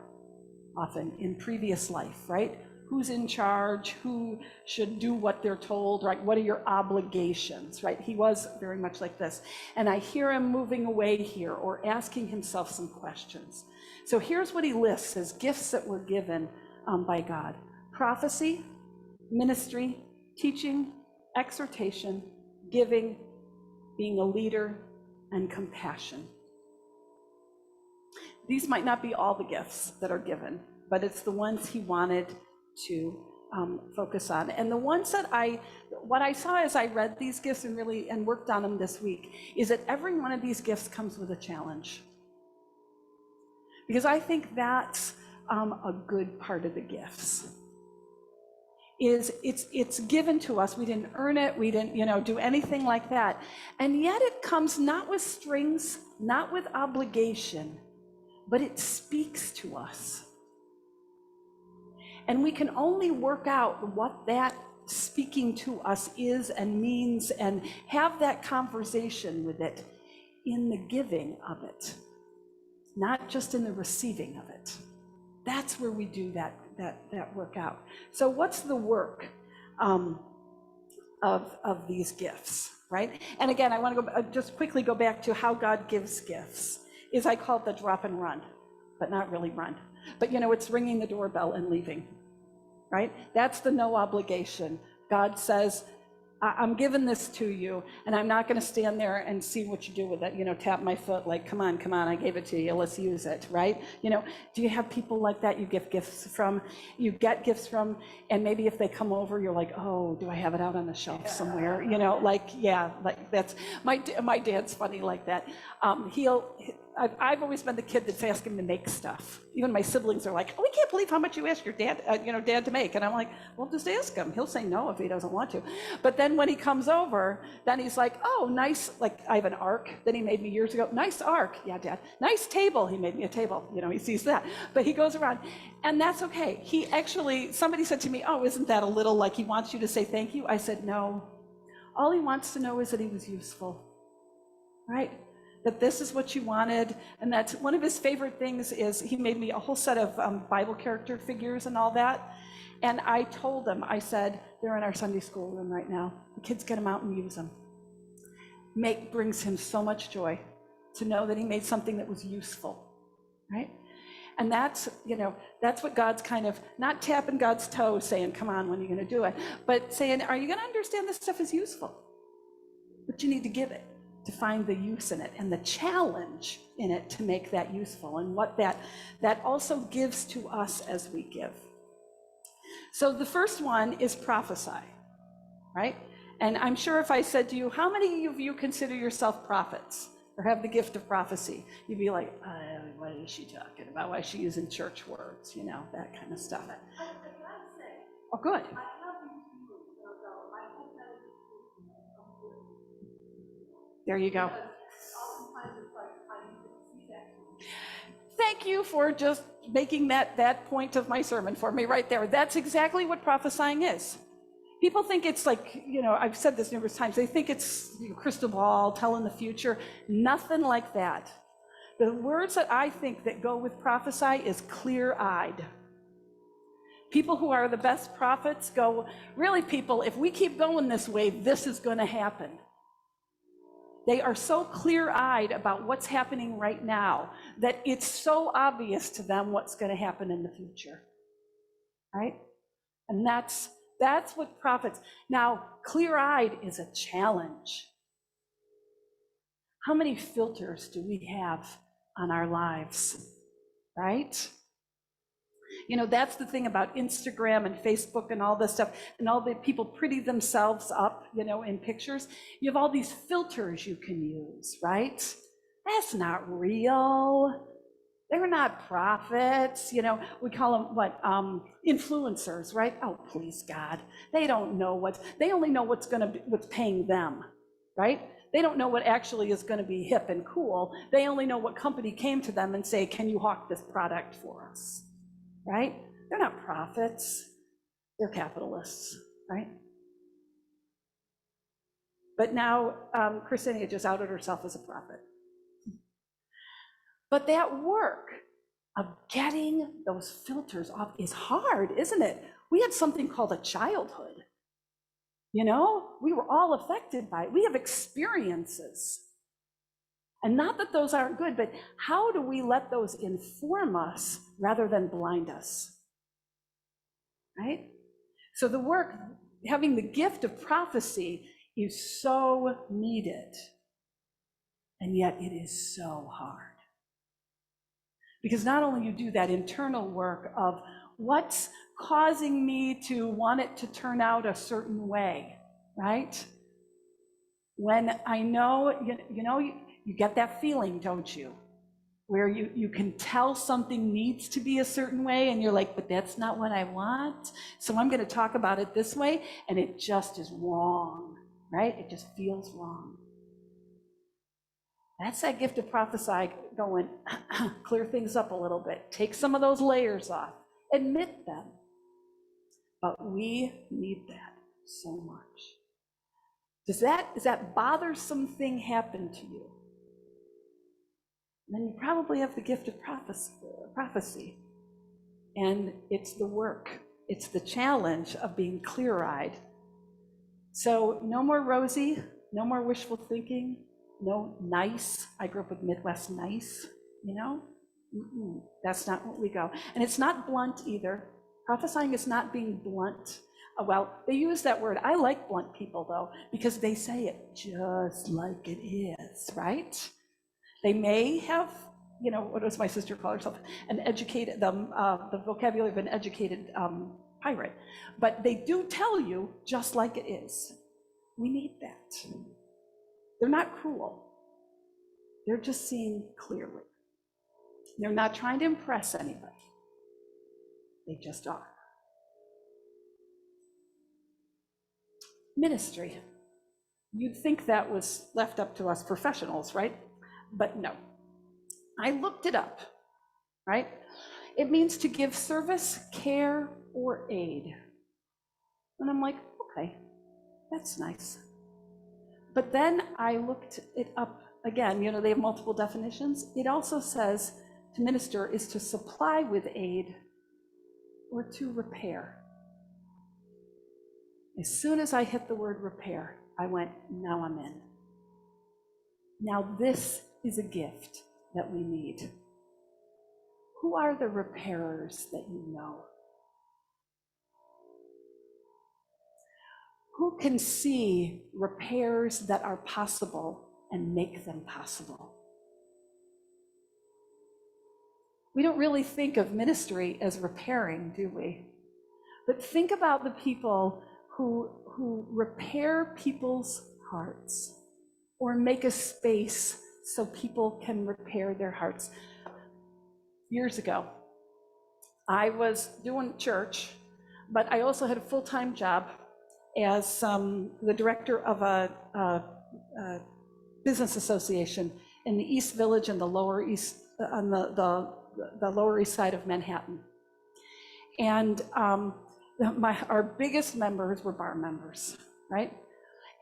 [SPEAKER 1] Often in previous life, right? Who's in charge? Who should do what they're told, right? What are your obligations, right? He was very much like this. And I hear him moving away here or asking himself some questions. So here's what he lists as gifts that were given by God: prophecy, ministry, teaching, exhortation, giving, being a leader, and compassion. These might not be all the gifts that are given, but it's the ones he wanted to focus on. And the ones that what I saw as I read these gifts and worked on them this week is that every one of these gifts comes with a challenge. Because I think that's a good part of the gifts, is it's given to us. We didn't earn it. We didn't, do anything like that. And yet it comes not with strings, not with obligation, but it speaks to us. And we can only work out what that speaking to us is and means and have that conversation with it in the giving of it, not just in the receiving of it. That's where we do that work out. So what's the work of these gifts, right? And again, I want to just quickly go back to how God gives gifts. I call it the drop and run, but not really run. But it's ringing the doorbell and leaving, right? That's the no obligation. God says, I'm giving this to you, and I'm not going to stand there and see what you do with it, tap my foot like, come on, I gave it to you, let's use it, right? Do you have people like that you get gifts from, and maybe if they come over, you're like, oh, do I have it out on the shelf somewhere? That's, my dad's funny like that. I've always been the kid that's asking him to make stuff. Even my siblings are like, oh, we can't believe how much you ask your dad, dad to make. And I'm like, well, just ask him. He'll say no if he doesn't want to. But then when he comes over, then he's like, oh, nice. Like I have an ark that he made me years ago. Nice ark. Yeah, Dad. Nice table. He made me a table. He sees that. But he goes around, and that's okay. He actually, somebody said to me, oh, isn't that a little like he wants you to say thank you? I said, no. All he wants to know is that he was useful, right? That this is what you wanted. And that's one of his favorite things is he made me a whole set of Bible character figures and all that. And I told him, I said, they're in our Sunday school room right now. The kids get them out and use them. Brings him so much joy to know that he made something that was useful, right? And that's what God's kind of, not tapping God's toe saying, come on, when are you gonna do it? But saying, are you gonna understand this stuff is useful? But you need to give it, to find the use in it and the challenge in it to make that useful, and what that also gives to us as we give. So the first one is prophesy, right? And I'm sure if I said to you, how many of you consider yourself prophets or have the gift of prophecy? You'd be like, what is she talking about? Why is she using church words? That kind of stuff. Oh, good. There you go. Thank you for just making that point of my sermon for me right there. That's exactly what prophesying is. People think it's like, I've said this numerous times, they think it's crystal ball, telling the future. Nothing like that. The words that I think that go with prophesy is clear-eyed. People who are the best prophets go, really people, if we keep going this way, this is going to happen. They are so clear-eyed about what's happening right now that it's so obvious to them what's going to happen in the future, right? And that's what prophets. Now, clear-eyed is a challenge. How many filters do we have on our lives, right? That's the thing about Instagram and Facebook and all this stuff, and all the people pretty themselves up, in pictures. You have all these filters you can use, right? That's not real. They're not prophets. We call them influencers, right? Oh, please, God. They don't know they only know what's paying them, right? They don't know what actually is going to be hip and cool. They only know what company came to them and say, can you hawk this product for us? Right? They're not prophets, they're capitalists, right? But now Christina just outed herself as a prophet. But that work of getting those filters off is hard, isn't it? We had something called a childhood. We were all affected by it. We have experiences. And not that those aren't good, but how do we let those inform us rather than blind us, right? So the work, having the gift of prophecy is so needed, and yet it is so hard. Because not only you do that internal work of what's causing me to want it to turn out a certain way, right? When I know, you get that feeling, don't you? where you can tell something needs to be a certain way and you're like, but that's not what I want. So I'm going to talk about it this way, and it just is wrong, right? It just feels wrong. That's that gift of prophesy going, clear things up a little bit, take some of those layers off, admit them. But we need that so much. Does that bothersome thing happen to you? Then you probably have the gift of prophecy. And it's the work, it's the challenge of being clear-eyed. So no more rosy, no more wishful thinking, no nice. I grew up with Midwest nice, you know? That's not what we go. And it's not blunt either. Prophesying is not being blunt. Well, they use that word. I like blunt people though, because they say it just like it is, right? They may have, you know, what does my sister call herself? An educated, the vocabulary of an educated pirate. But they do tell you just like it is. We need that. They're not cruel. They're just seeing clearly. They're not trying to impress anybody. They just are. Ministry. You'd think that was left up to us professionals, right? But no. I looked it up, right? It means to give service, care, or aid. And I'm like, okay, that's nice. But then I looked it up again. You know, they have multiple definitions. It also says to minister is to supply with aid or to repair. As soon as I hit the word repair, I went, now I'm in. Now this is a gift that we need. Who are the repairers that you know? Who can see repairs that are possible and make them possible? We don't really think of ministry as repairing, do we? But think about the people who repair people's hearts or make a space so people can repair their hearts. Years ago, I was doing church, but I also had a full-time job as the director of a business association in the East Village and the Lower East, on the Lower East Side of Manhattan. And our biggest members were bar members, right?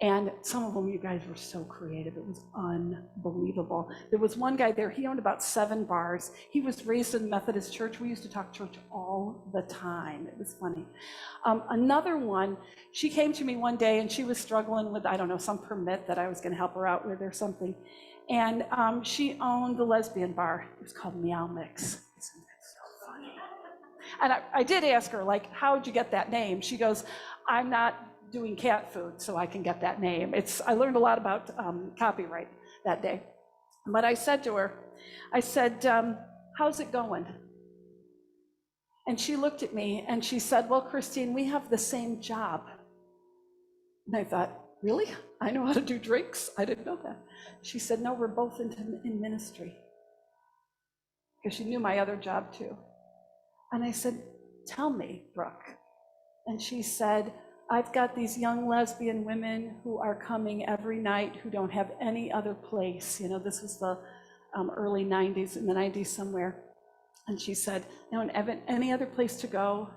[SPEAKER 1] And some of them, you guys were so creative. It was unbelievable. There was one guy there, he owned about 7 bars. He was raised in the Methodist church. We used to talk church all the time. It was funny. Another one, she came to me one day and she was struggling with, I don't know, some permit that I was going to help her out with or something. And she owned the lesbian bar. It was called Meow Mix. It's so funny. And I did ask her, like, how'd you get that name? She goes, I'm not doing cat food, so I can get that name. I learned a lot about copyright that day. But I said to her, I said, how's it going? And she looked at me and she said, well, Christine, we have the same job. And I thought, really? I know how to do drinks? I didn't know that. She said, no, we're both in ministry. Because she knew my other job too. And I said, tell me, Brooke. And she said, I've got these young lesbian women who are coming every night who don't have any other place. You know, this was the early 90s, in the 90s somewhere. And she said, they don't have any other place to go.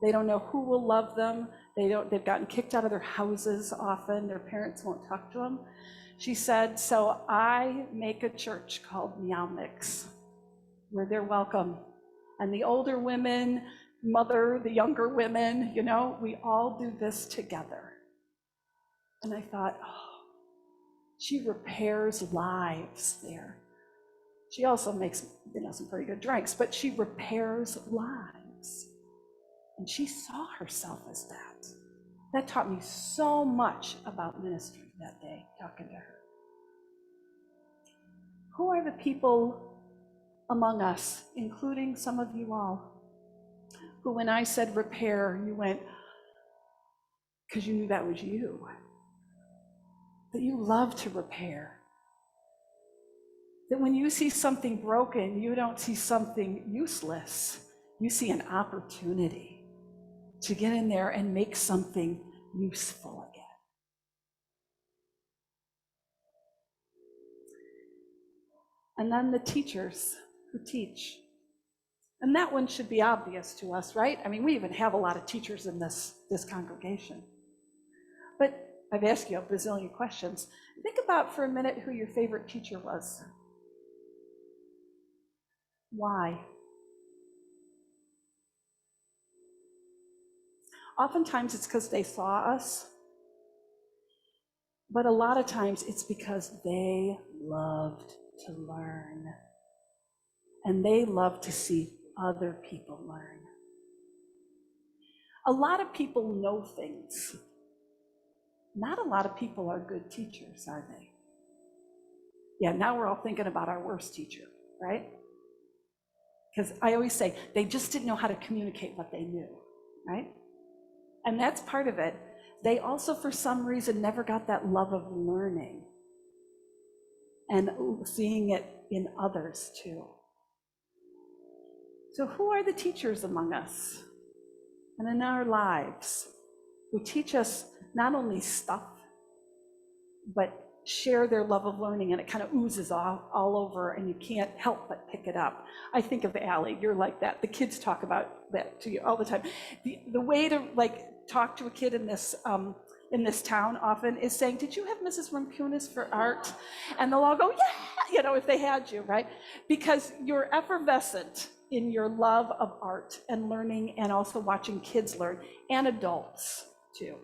[SPEAKER 1] They don't know who will love them. They've gotten kicked out of their houses often. Their parents won't talk to them. She said, so I make a church called Meow Mix, where they're welcome. And the older women mother the younger women, you know, we all do this together. And I thought, oh, she repairs lives there. She also makes, you know, some pretty good drinks, but she repairs lives. And she saw herself as that. That taught me so much about ministry that day, talking to her. Who are the people among us, including some of you all, who when I said repair, you went, because you knew that was you, that you love to repair. That when you see something broken, you don't see something useless. You see an opportunity to get in there and make something useful again. And then the teachers who teach. And that one should be obvious to us, right? I mean, we even have a lot of teachers in this congregation. But I've asked you a bazillion questions. Think about for a minute who your favorite teacher was. Why? Oftentimes it's because they saw us, but a lot of times it's because they loved to learn. And they love to see other people learn. A lot of people know things. Not a lot of people are good teachers, are they? Yeah, now we're all thinking about our worst teacher, right? Because I always say, they just didn't know how to communicate what they knew, right? And that's part of it. They also, for some reason, never got that love of learning and seeing it in others too. So who are the teachers among us and in our lives who teach us not only stuff, but share their love of learning, and it kind of oozes all over and you can't help but pick it up? I think of Allie, you're like that. The kids talk about that to you all the time. The way to talk to a kid in this town often is saying, did you have Mrs. Rimkunis for art? And they'll all go, yeah, if they had you, right? Because you're effervescent in your love of art and learning, and also watching kids learn, and adults too.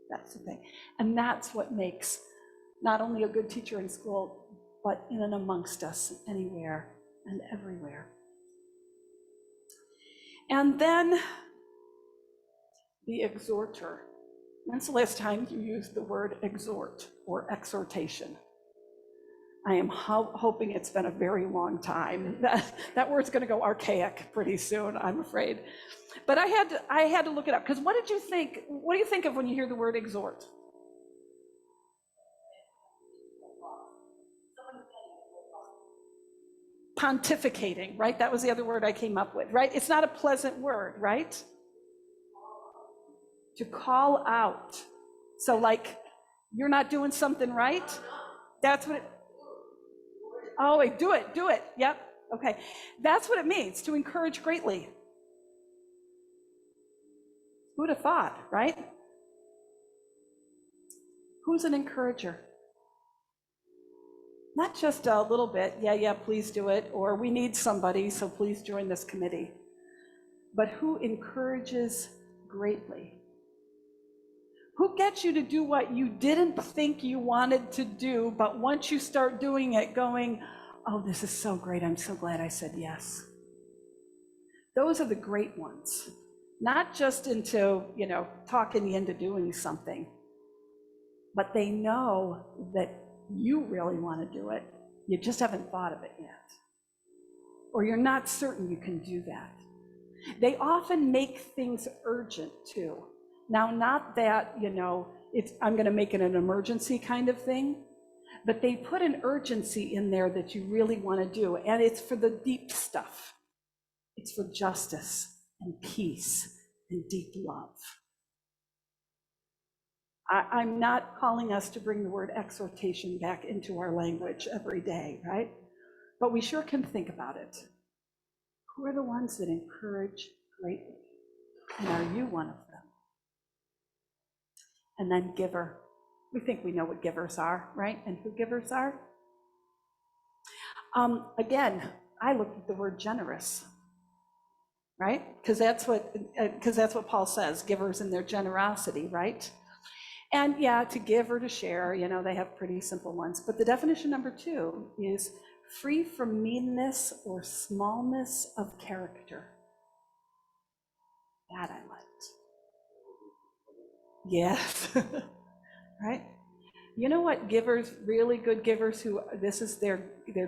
[SPEAKER 1] That's the thing. And that's what makes not only a good teacher in school, but in and amongst us anywhere and everywhere. And then the exhorter. When's the last time you used the word exhort or exhortation? I am hoping it's been a very long time. That word's going to go archaic pretty soon, I'm afraid. But I had to look it up, because what do you think of when you hear the word exhort? Pontificating, right? That was the other word I came up with, right? It's not a pleasant word, right? To call out. So you're not doing something right? That's what it, oh, wait, do it, yep, okay. That's what it means, to encourage greatly. Who'd have thought, right? Who's an encourager? Not just a little bit, yeah, please do it, or we need somebody, so please join this committee. But who encourages greatly? Who gets you to do what you didn't think you wanted to do, but once you start doing it, going, oh, this is so great, I'm so glad I said yes. Those are the great ones. Not just into, talking you into doing something, but they know that you really want to do it. You just haven't thought of it yet. Or you're not certain you can do that. They often make things urgent too. Now, not that, I'm going to make it an emergency kind of thing, but they put an urgency in there that you really want to do. And it's for the deep stuff. It's for justice and peace and deep love. I'm not calling us to bring the word exhortation back into our language every day, right? But we sure can think about it. Who are the ones that encourage greatly? And are you one of them? And then giver. We think we know what givers are, right? And who givers are? Again, I looked at the word generous, right? Because that's what Paul says, givers in their generosity, right? And yeah, to give or to share, they have pretty simple ones. But the definition number 2 is free from meanness or smallness of character. That I liked. Yes, right? You know what givers, really good givers who this is their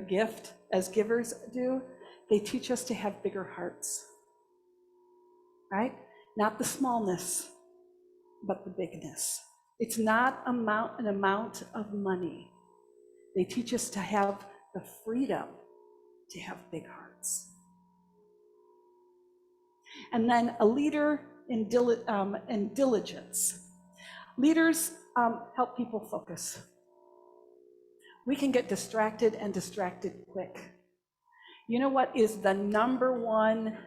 [SPEAKER 1] gift as givers do? They teach us to have bigger hearts, right? Not the smallness, but the bigness. It's not an amount of money. They teach us to have the freedom to have big hearts. And then a leader in diligence. Leaders help people focus. We can get distracted and distracted quick. You know what is the number one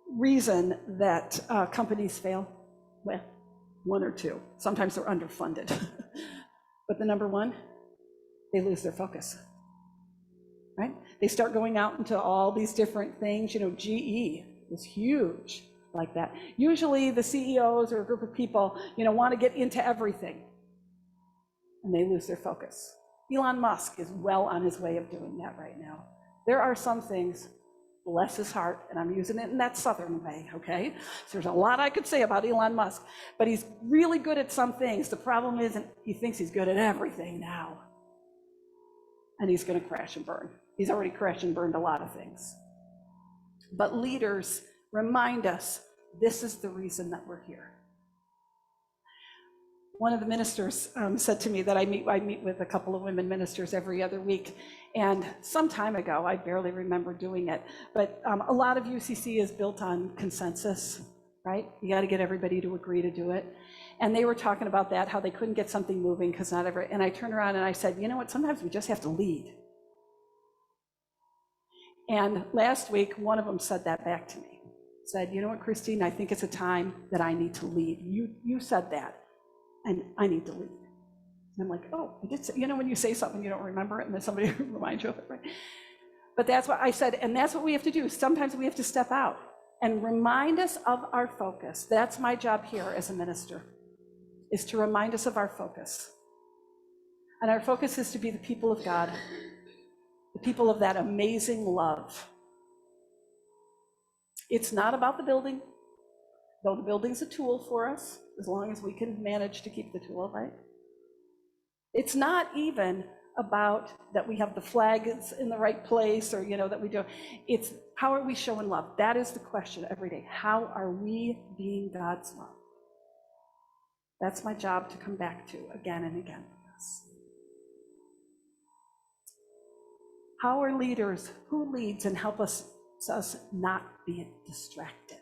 [SPEAKER 1] reason that companies fail? Well, one or two. Sometimes they're underfunded. But the number one, they lose their focus. Right? They start going out into all these different things. You know, GE is huge like that. Usually the CEOs or a group of people, you know, want to get into everything, and they lose their focus. Elon Musk is well on his way of doing that right now. There are some things, bless his heart, and I'm using it in that Southern way, okay? So there's a lot I could say about Elon Musk, but he's really good at some things. The problem is he thinks he's good at everything now. And he's going to crash and burn. He's already crashed and burned a lot of things. But leaders remind us, this is the reason that we're here. One of the ministers said to me that I meet with a couple of women ministers every other week. And some time ago, I barely remember doing it, but a lot of UCC is built on consensus, right? You got to get everybody to agree to do it. And they were talking about that, how they couldn't get something moving because not every, and I turned around and I said, you know what, sometimes we just have to lead. And last week, one of them said that back to me. Said, you know what, Christine, I think it's a time that I need to lead. You said that, and I need to lead. And I'm like, oh, I did say, you know, when you say something, you don't remember it, and then somebody reminds you of it, right? But that's what I said, and that's what we have to do. Sometimes we have to step out and remind us of our focus. That's my job here as a minister, is to remind us of our focus. And our focus is to be the people of God, the people of that amazing love. It's not about the building, though the building's a tool for us, as long as we can manage to keep the tool, right? It's not even about that we have the flags in the right place or, you know, that we do. It's how are we showing love? That is the question every day. How are we being God's love? That's my job to come back to again and again. How are leaders, who leads and help us not be distracted?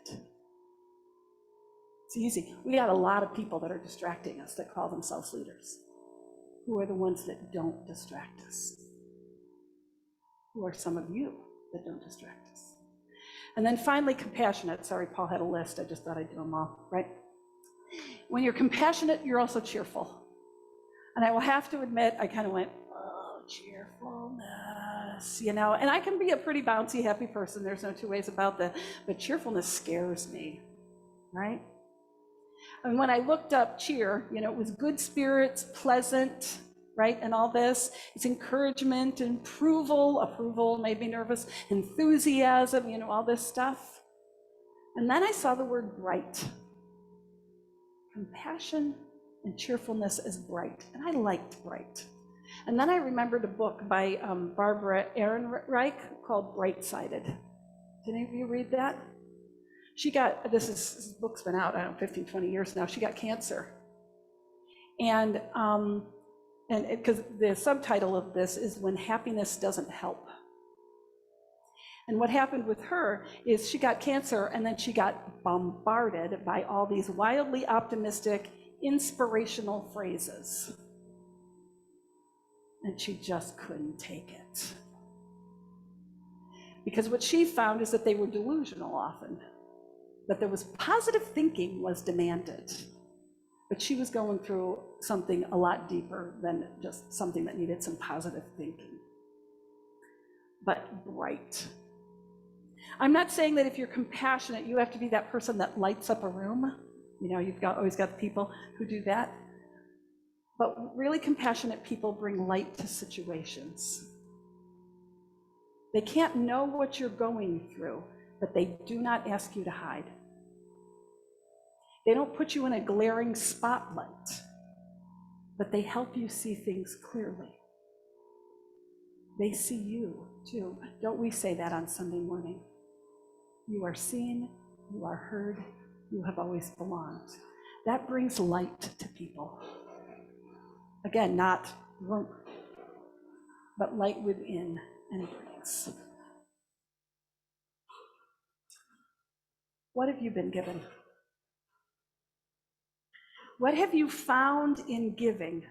[SPEAKER 1] It's easy. We got a lot of people that are distracting us that call themselves leaders. Who are the ones that don't distract us? Who are some of you that don't distract us? And then finally, compassionate. Sorry, Paul had a list. I just thought I'd do them all, right? When you're compassionate, you're also cheerful. And I will have to admit, I kind of went, oh, cheerfulness, you know, and I can be a pretty bouncy, happy person. There's no two ways about that. But cheerfulness scares me, right? And when I looked up cheer, you know, it was good spirits, pleasant, right? And all this, it's encouragement, approval made me nervous, enthusiasm, you know, all this stuff. And then I saw the word bright. Compassion and cheerfulness as bright. And I liked bright. And then I remembered a book by Barbara Ehrenreich called Bright-Sided. Did any of you read that? She got, this book's been out, I don't know, 15, 20 years now. She got cancer. And because the subtitle of this is When Happiness Doesn't Help. And what happened with her is she got cancer and then she got bombarded by all these wildly optimistic, inspirational phrases. And she just couldn't take it. Because what she found is that they were delusional often. That there was positive thinking was demanded. But she was going through something a lot deeper than just something that needed some positive thinking. But bright. I'm not saying that if you're compassionate, you have to be that person that lights up a room. You know, always got the people who do that. But really compassionate people bring light to situations. They can't know what you're going through, but they do not ask you to hide. They don't put you in a glaring spotlight, but they help you see things clearly. They see you too. Don't we say that on Sunday morning? You are seen, you are heard, you have always belonged. That brings light to people. Again, not room. but light within and breathes. What have you been given? What have you found in giving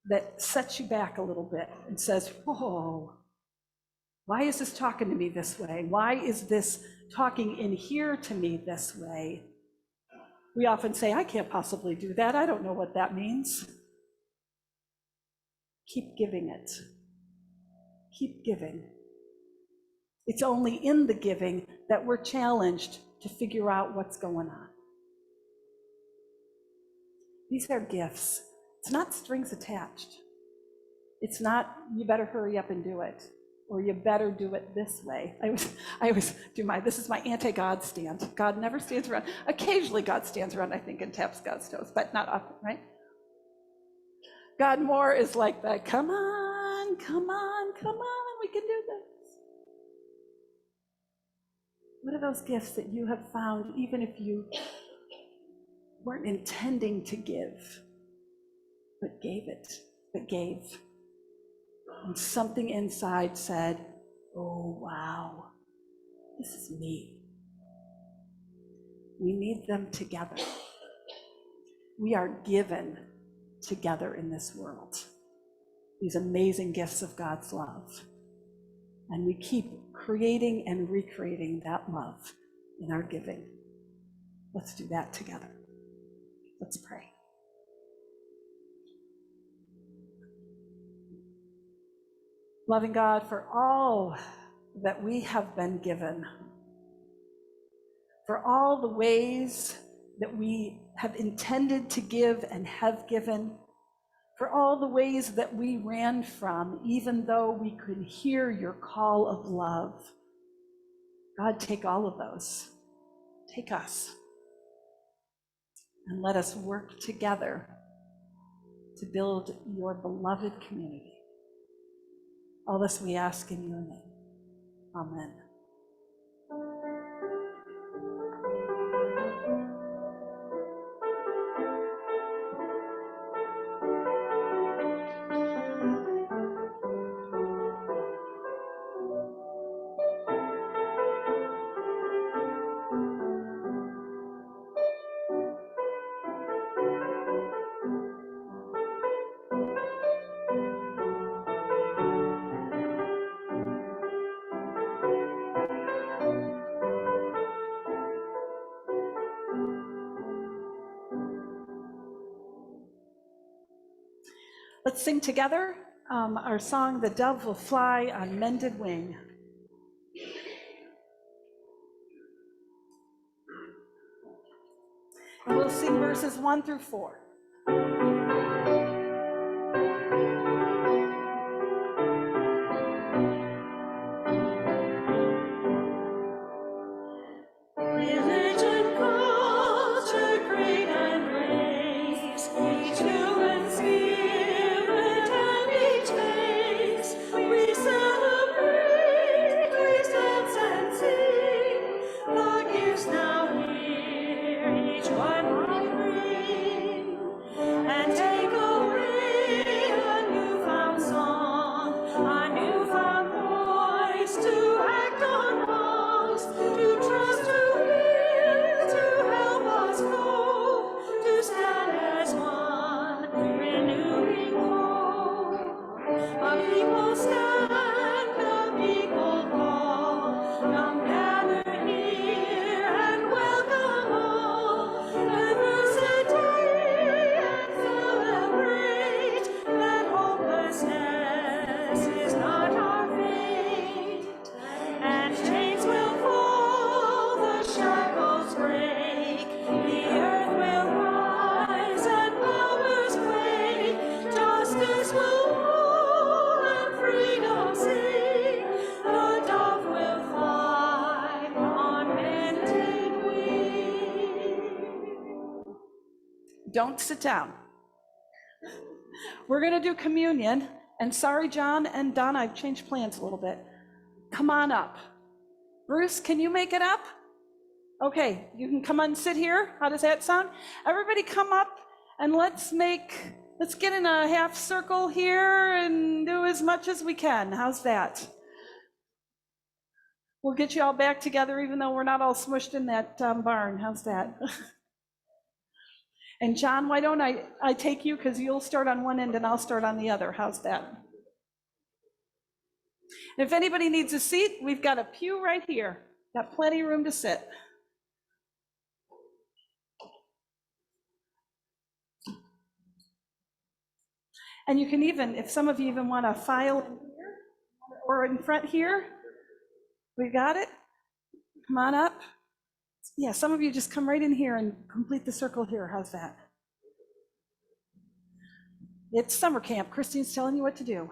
[SPEAKER 1] that sets you back a little bit and says, whoa, why is this talking to me this way? Why is this talking in here to me this way? We often say, I can't possibly do that. I don't know what that means. Keep giving it. Keep giving. It's only in the giving that we're challenged to figure out what's going on. These are gifts. It's not strings attached. It's not, you better hurry up and do it, or you better do it this way. I always do this is my anti-God stand. God never stands around. Occasionally God stands around, I think, and taps God's toes, but not often, right? God more is like the, come on, come on, come on, we can do this. What are those gifts that you have found, even if you weren't intending to give, but gave it, but gave? And something inside said, oh, wow, this is me. We need them together. We are given together in this world, these amazing gifts of God's love. And we keep creating and recreating that love in our giving. Let's do that together. Let's pray. Loving God, for all that we have been given, for all the ways that we have intended to give and have given, for all the ways that we ran from, even though we could hear your call of love. God, take all of those. Take us. And let us work together to build your beloved community. All this we ask in your name. Amen. Let's sing together our song, The Dove Will Fly on Mended Wing. And we'll sing verses 1 through 4.
[SPEAKER 2] Religion, culture, creed, and race, each human spirit and each face, we celebrate, we dance and sing, the gifts now here, each one might bring, and take away a newfound song, a newfound voice to act on wrongs, to trust, to heal, to help us go, to stand as one, renewing hope. A people stand, a people call, come gather near and welcome all. Diversity and celebrate that hopelessness is not our fate. And chains will fall, the shackles break, the earth will rise and flowers quake, justice will rule and freedom sing, the dove will fly on mended wing.
[SPEAKER 1] Don't sit down. We're going to do communion. And sorry, John and Donna, I've changed plans a little bit. Come on up. Bruce, can you make it up? Okay, you can come and sit here. How does that sound? Everybody come up and let's make Let's get in a half circle here and do as much as we can. How's that? We'll get you all back together even though we're not all smushed in that barn. How's that? And John, why don't I take you, because you'll start on one end and I'll start on the other. How's that? And if anybody needs a seat, we've got a pew right here. Got plenty of room to sit. And you can even, if some of you even want to file in here or in front here, we got it. Come on up. Yeah, some of you just come right in here and complete the circle here. How's that? It's summer camp. Christine's telling you what to do.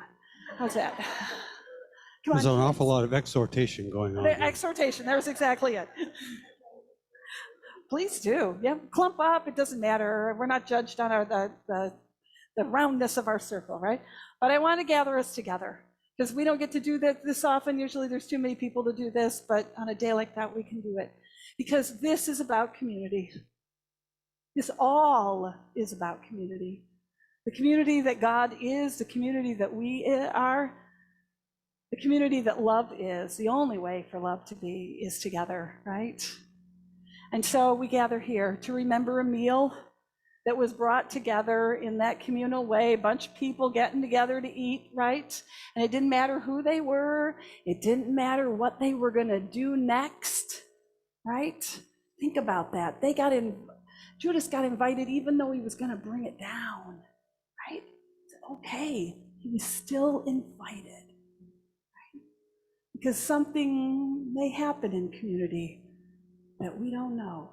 [SPEAKER 1] How's that? Come
[SPEAKER 6] There's
[SPEAKER 1] on,
[SPEAKER 6] an
[SPEAKER 1] kids.
[SPEAKER 6] awful lot of exhortation going on. here.
[SPEAKER 1] Exhortation, there's exactly it. Please do. Yeah, clump up. It doesn't matter. We're not judged on the roundness of our circle, right? But I want to gather us together, because we don't get to do that this often. Usually there's too many people to do this, but on a day like that, we can do it. Because this is about community. This all is about community. The community that God is, the community that we are, the community that love is. The only way for love to be is together, right? And so we gather here to remember a meal that was brought together in that communal way, a bunch of people getting together to eat, right? And it didn't matter who they were. It didn't matter what they were going to do next, right? Think about that. Judas got invited even though he was going to bring it down, right? Okay, he was still invited, right? Because something may happen in community that we don't know.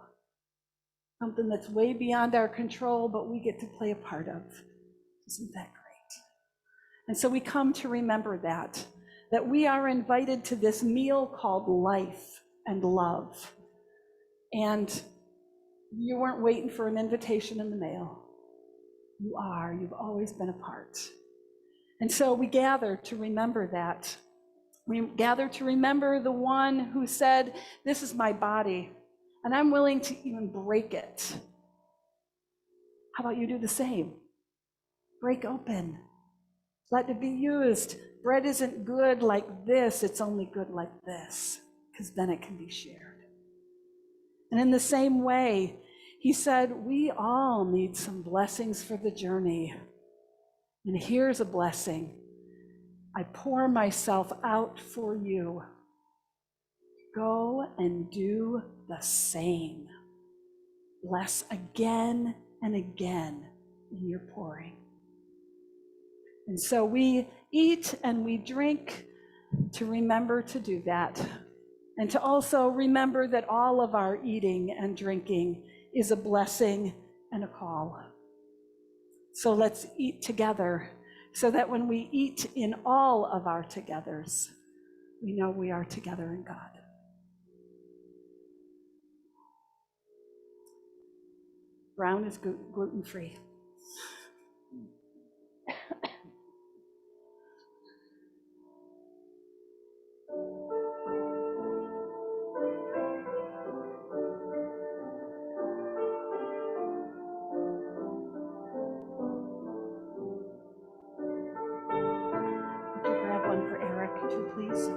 [SPEAKER 1] Something that's way beyond our control, but we get to play a part of. Isn't that great? And so we come to remember that we are invited to this meal called life and love. And you weren't waiting for an invitation in the mail. You are. You've always been a part. And so we gather to remember that. We gather to remember the one who said, "This is my body, and I'm willing to even break it." How about you do the same? Break open. Let it be used. Bread isn't good like this. It's only good like this, because then it can be shared. And in the same way, he said, we all need some blessings for the journey. And here's a blessing. I pour myself out for you. Go and do the same. Bless again and again in your pouring. And so we eat and we drink to remember to do that. And to also remember that all of our eating and drinking is a blessing and a call. So let's eat together, so that when we eat in all of our togethers, we know we are together in God. Brown is gluten-free. Would you grab one for Eric too, please?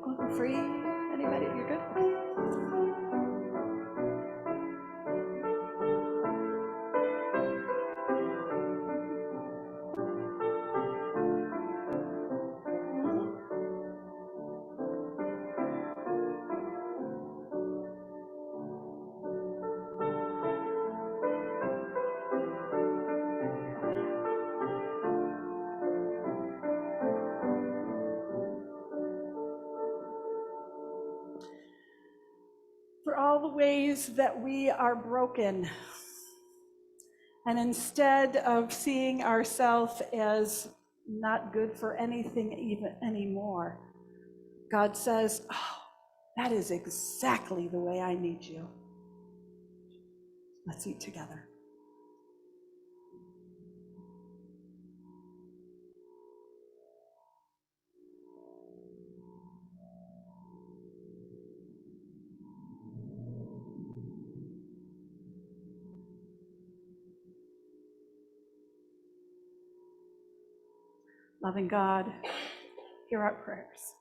[SPEAKER 1] Gluten-free? Anybody? You're good? For all the ways that we are broken, and instead of seeing ourselves as not good for anything even anymore, God says, oh, that is exactly the way I need you. Let's eat together. Loving God, hear our prayers.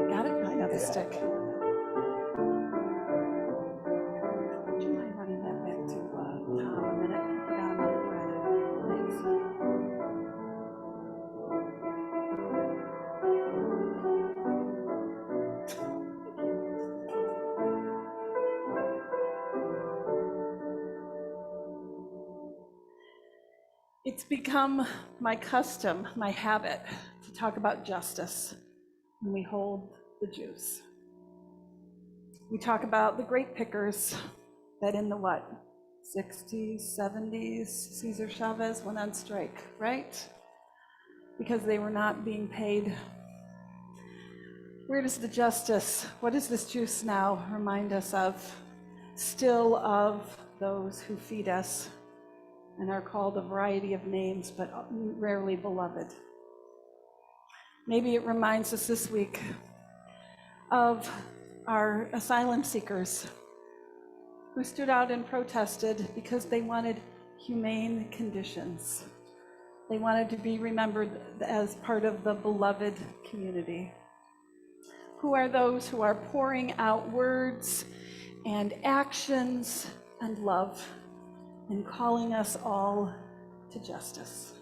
[SPEAKER 1] Got it? I got the stick. Would you mind running that back to Tom a minute? I forgot him on the bread. Thanks. It's become my custom, my habit, to talk about justice when we hold the juice. We talk about the grape pickers that in the what? 60s, 70s, Cesar Chavez went on strike, right? Because they were not being paid. Where does the justice, what does this juice now remind us of? Still of those who feed us and are called a variety of names, but rarely beloved. Maybe it reminds us this week of our asylum seekers who stood out and protested because they wanted humane conditions. They wanted to be remembered as part of the beloved community. Who are those who are pouring out words and actions and love and calling us all to justice?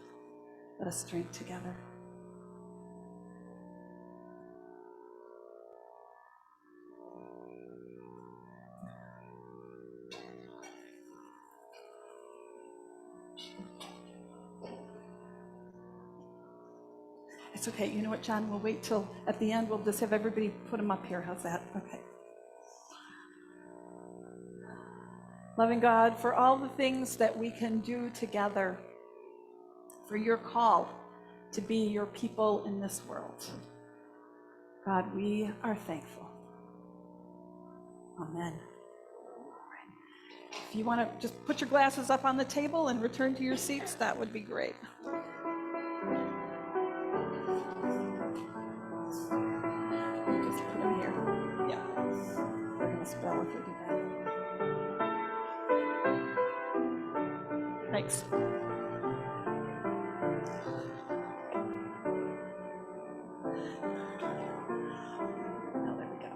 [SPEAKER 1] Let us drink together. It's okay. You know what, John? We'll wait till at the end. We'll just have everybody put them up here. How's that? Okay. Loving God, for all the things that we can do together, for your call to be your people in this world, God, we are thankful. Amen. If you want to just put your glasses up on the table and return to your seats, that would be great. Just put them here. Yeah. We're going to spell if we do that. Thanks. Oh, there we go.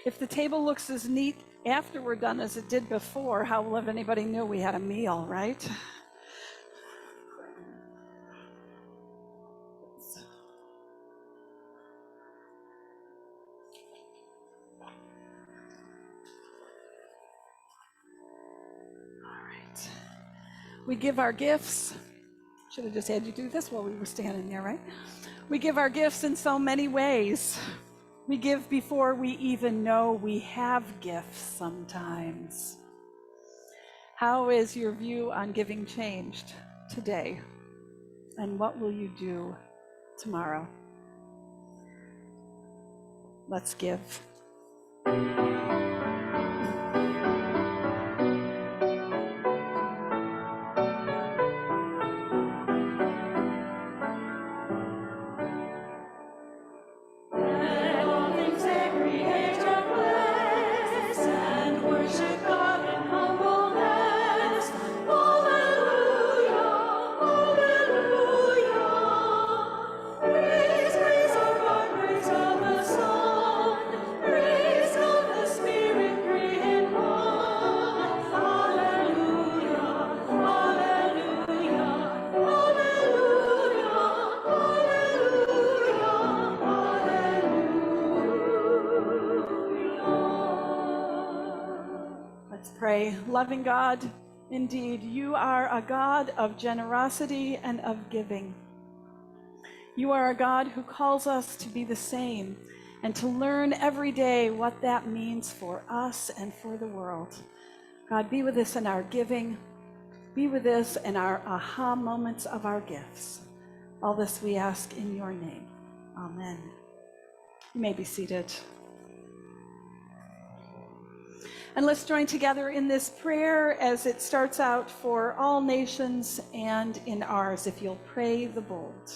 [SPEAKER 1] If the table looks as neat after we're done as it did before, how will anybody know we had a meal, right? We give our gifts. Should have just had you do this while we were standing there, right? We give our gifts in so many ways. We give before we even know we have gifts sometimes. How is your view on giving changed today? And what will you do tomorrow? Let's give.
[SPEAKER 2] Praise, praise our God, praise of the Son, praise of the
[SPEAKER 1] pray. Loving God, indeed, you are a God of generosity and of giving. You are a God who calls us to be the same and to learn every day what that means for us and for the world. God, be with us in our giving. Be with us in our aha moments of our gifts. All this we ask in your name. Amen. You may be seated. And let's join together in this prayer as it starts out for all nations and in ours, if you'll pray the bold.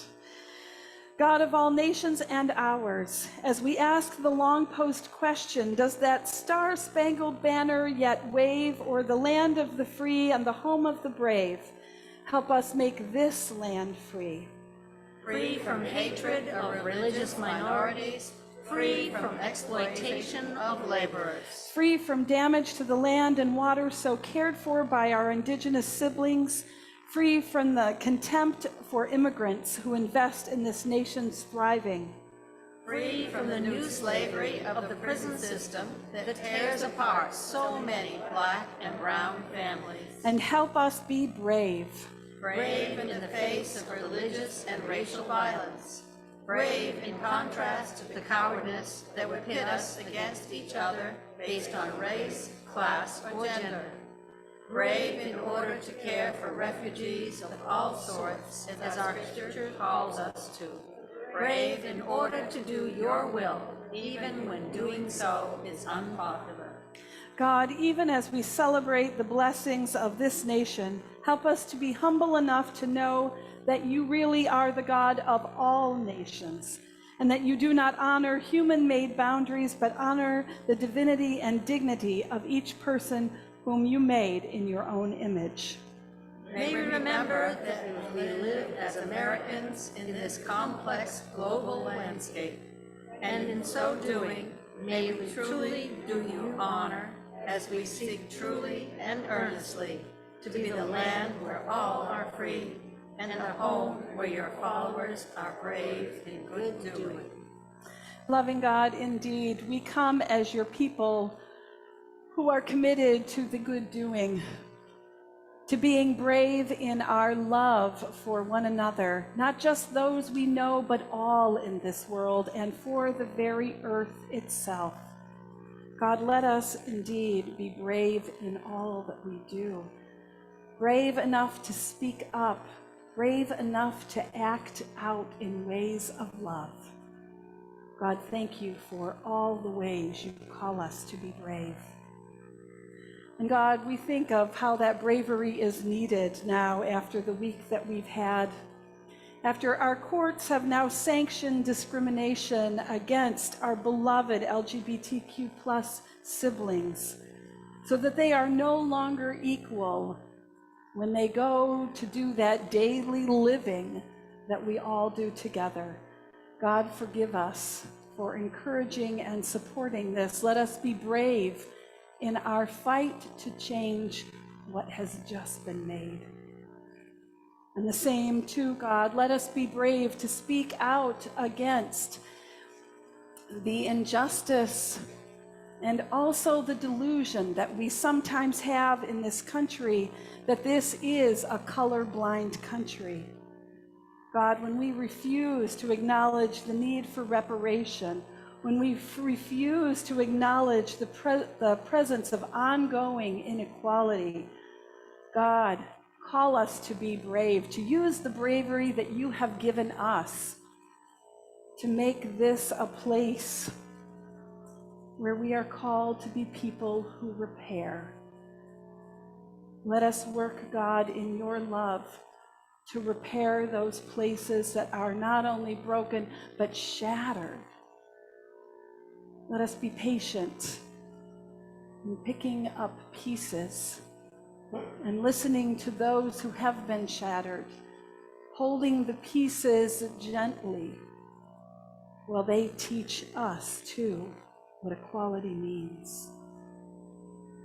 [SPEAKER 1] God of all nations and ours, as we ask the long-posed question, does that star-spangled banner yet wave o'er the land of the free and the home of the brave? Help us make this land free.
[SPEAKER 7] Free from hatred of religious minorities, free from exploitation of laborers,
[SPEAKER 1] Free from damage to the land and water so cared for by our indigenous siblings, free from the contempt for immigrants who invest in this nation's thriving.
[SPEAKER 7] free from the new slavery of the prison system that tears apart so many Black and brown families.
[SPEAKER 1] And help us be brave.
[SPEAKER 7] Brave in the face of religious and racial violence. Brave in contrast to the cowardness that would pit us against each other based on race, class, or gender. Brave in order to care for refugees of all sorts, as our Scripture calls us to. Brave in order to do your will, even when doing so is unpopular.
[SPEAKER 1] God, even as we celebrate the blessings of this nation, help us to be humble enough to know that you really are the God of all nations, and that you do not honor human-made boundaries, but honor the divinity and dignity of each person whom you made in your own image.
[SPEAKER 7] May we remember that we live as Americans in this complex global landscape, and in so doing, may we truly do you honor as we seek truly and earnestly to be the land where all are free and the home where your followers are brave in good doing.
[SPEAKER 1] Loving God, indeed, we come as your people who are committed to the good doing, to being brave in our love for one another, not just those we know, but all in this world and for the very earth itself. God, let us indeed be brave in all that we do, brave enough to speak up, brave enough to act out in ways of love. God, thank you for all the ways you call us to be brave. And God, we think of how that bravery is needed now after the week that we've had, after our courts have now sanctioned discrimination against our beloved LGBTQ+ siblings, so that they are no longer equal when they go to do that daily living that we all do together. God, forgive us for encouraging and supporting this. Let us be brave in our fight to change what has just been made. And the same too, God, let us be brave to speak out against the injustice and also the delusion that we sometimes have in this country that this is a colorblind country. God, when we refuse to acknowledge the need for reparation, when we refuse to acknowledge the presence of ongoing inequality, God, call us to be brave, to use the bravery that you have given us to make this a place where we are called to be people who repair. Let us work, God, in your love to repair those places that are not only broken, but shattered. Let us be patient in picking up pieces and listening to those who have been shattered, holding the pieces gently while they teach us too what equality means.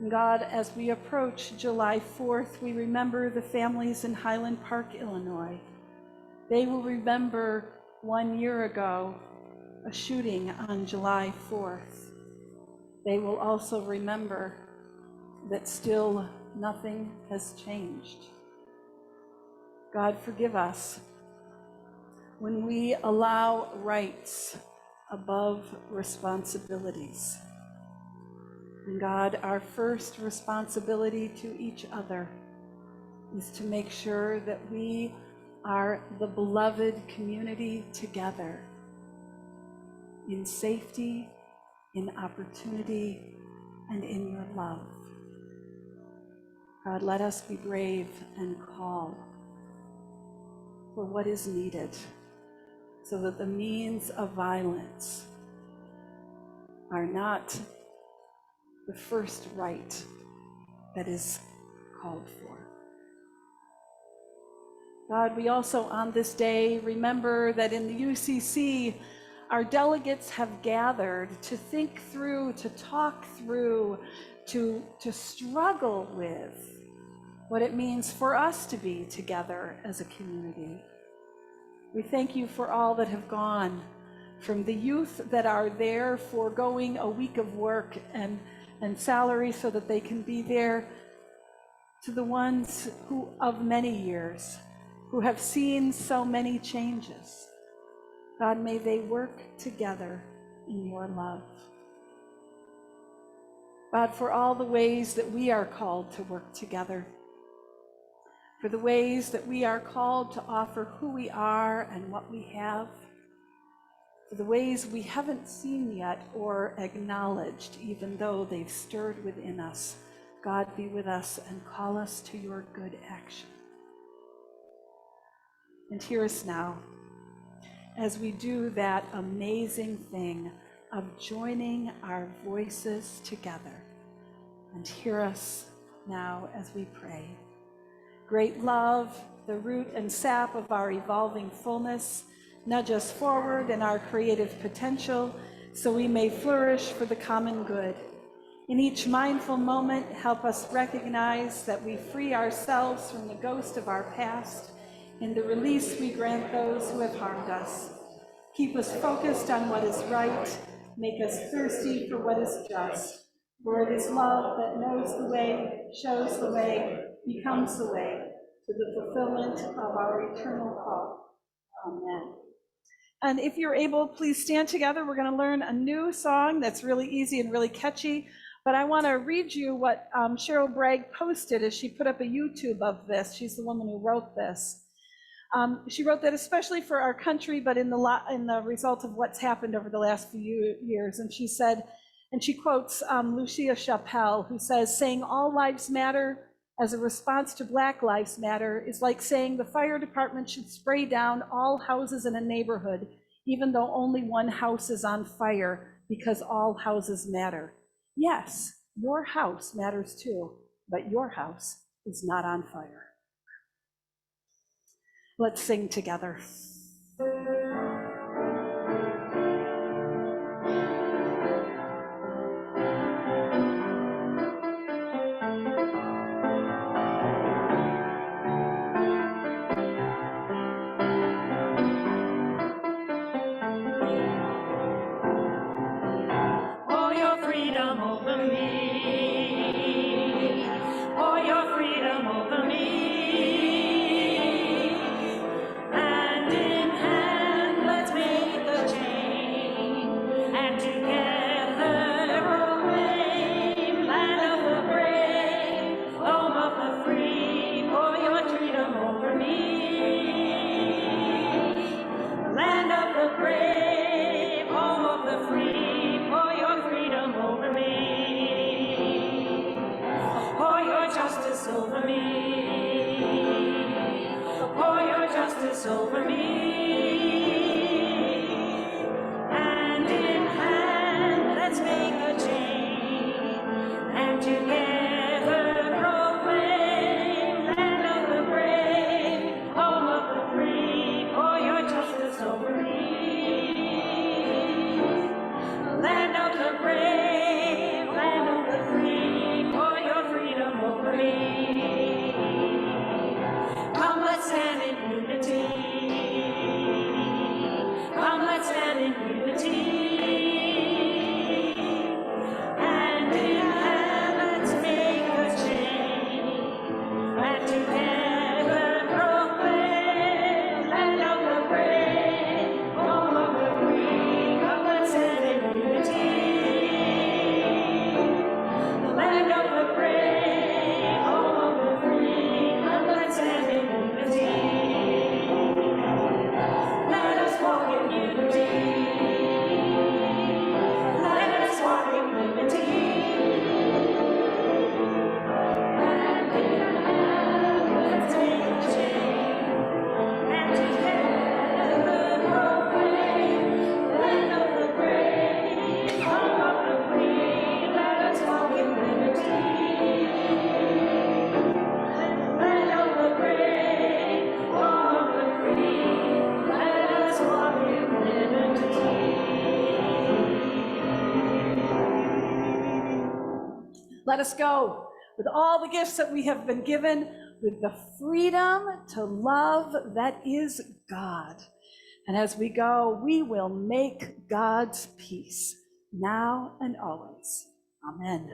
[SPEAKER 1] And God, as we approach July 4th, we remember the families in Highland Park, Illinois. They will remember 1 year ago a shooting on July 4th. They will also remember that still nothing has changed. God, forgive us when we allow rights above responsibilities. And God, our first responsibility to each other is to make sure that we are the beloved community together, in safety, in opportunity, and in your love. God, let us be brave and call for what is needed so that the means of violence are not the first right that is called for. God, we also on this day remember that in the UCC, our delegates have gathered to think through, to talk through, to struggle with what it means for us to be together as a community. We thank you for all that have gone, from the youth that are there foregoing a week of work and salary so that they can be there, to the ones who of many years, who have seen so many changes. God, may they work together in your love. God, for all the ways that we are called to work together, for the ways that we are called to offer who we are and what we have, for the ways we haven't seen yet or acknowledged, even though they've stirred within us. God, be with us and call us to your good action. And hear us now as we do that amazing thing of joining our voices together. And hear us now as we pray. Great love, the root and sap of our evolving fullness, nudge us forward in our creative potential so we may flourish for the common good. In each mindful moment, help us recognize that we free ourselves from the ghost of our past. In the release, we grant those who have harmed us. Keep us focused on what is right. Make us thirsty for what is just. For it is love that knows the way, shows the way, becomes the way to the fulfillment of our eternal call. Amen. And if you're able, please stand together. We're going to learn a new song that's really easy and really catchy. But I want to read you what Cheryl Bragg posted as she put up a YouTube of this. She's the woman who wrote this. She wrote that especially for our country, but in the result of what's happened over the last few years. And she said, and she quotes Lucia Chappelle, who says, saying all lives matter as a response to Black Lives Matter is like saying the fire department should spray down all houses in a neighborhood, even though only one house is on fire, because all houses matter. Yes, your house matters too, but your house is not on fire. Let's sing together.
[SPEAKER 2] For your freedom over me, for your freedom over me, and
[SPEAKER 1] Let us go with all the gifts that we have been given, with the freedom to love that is God. And as we go, we will make God's peace now and always. Amen.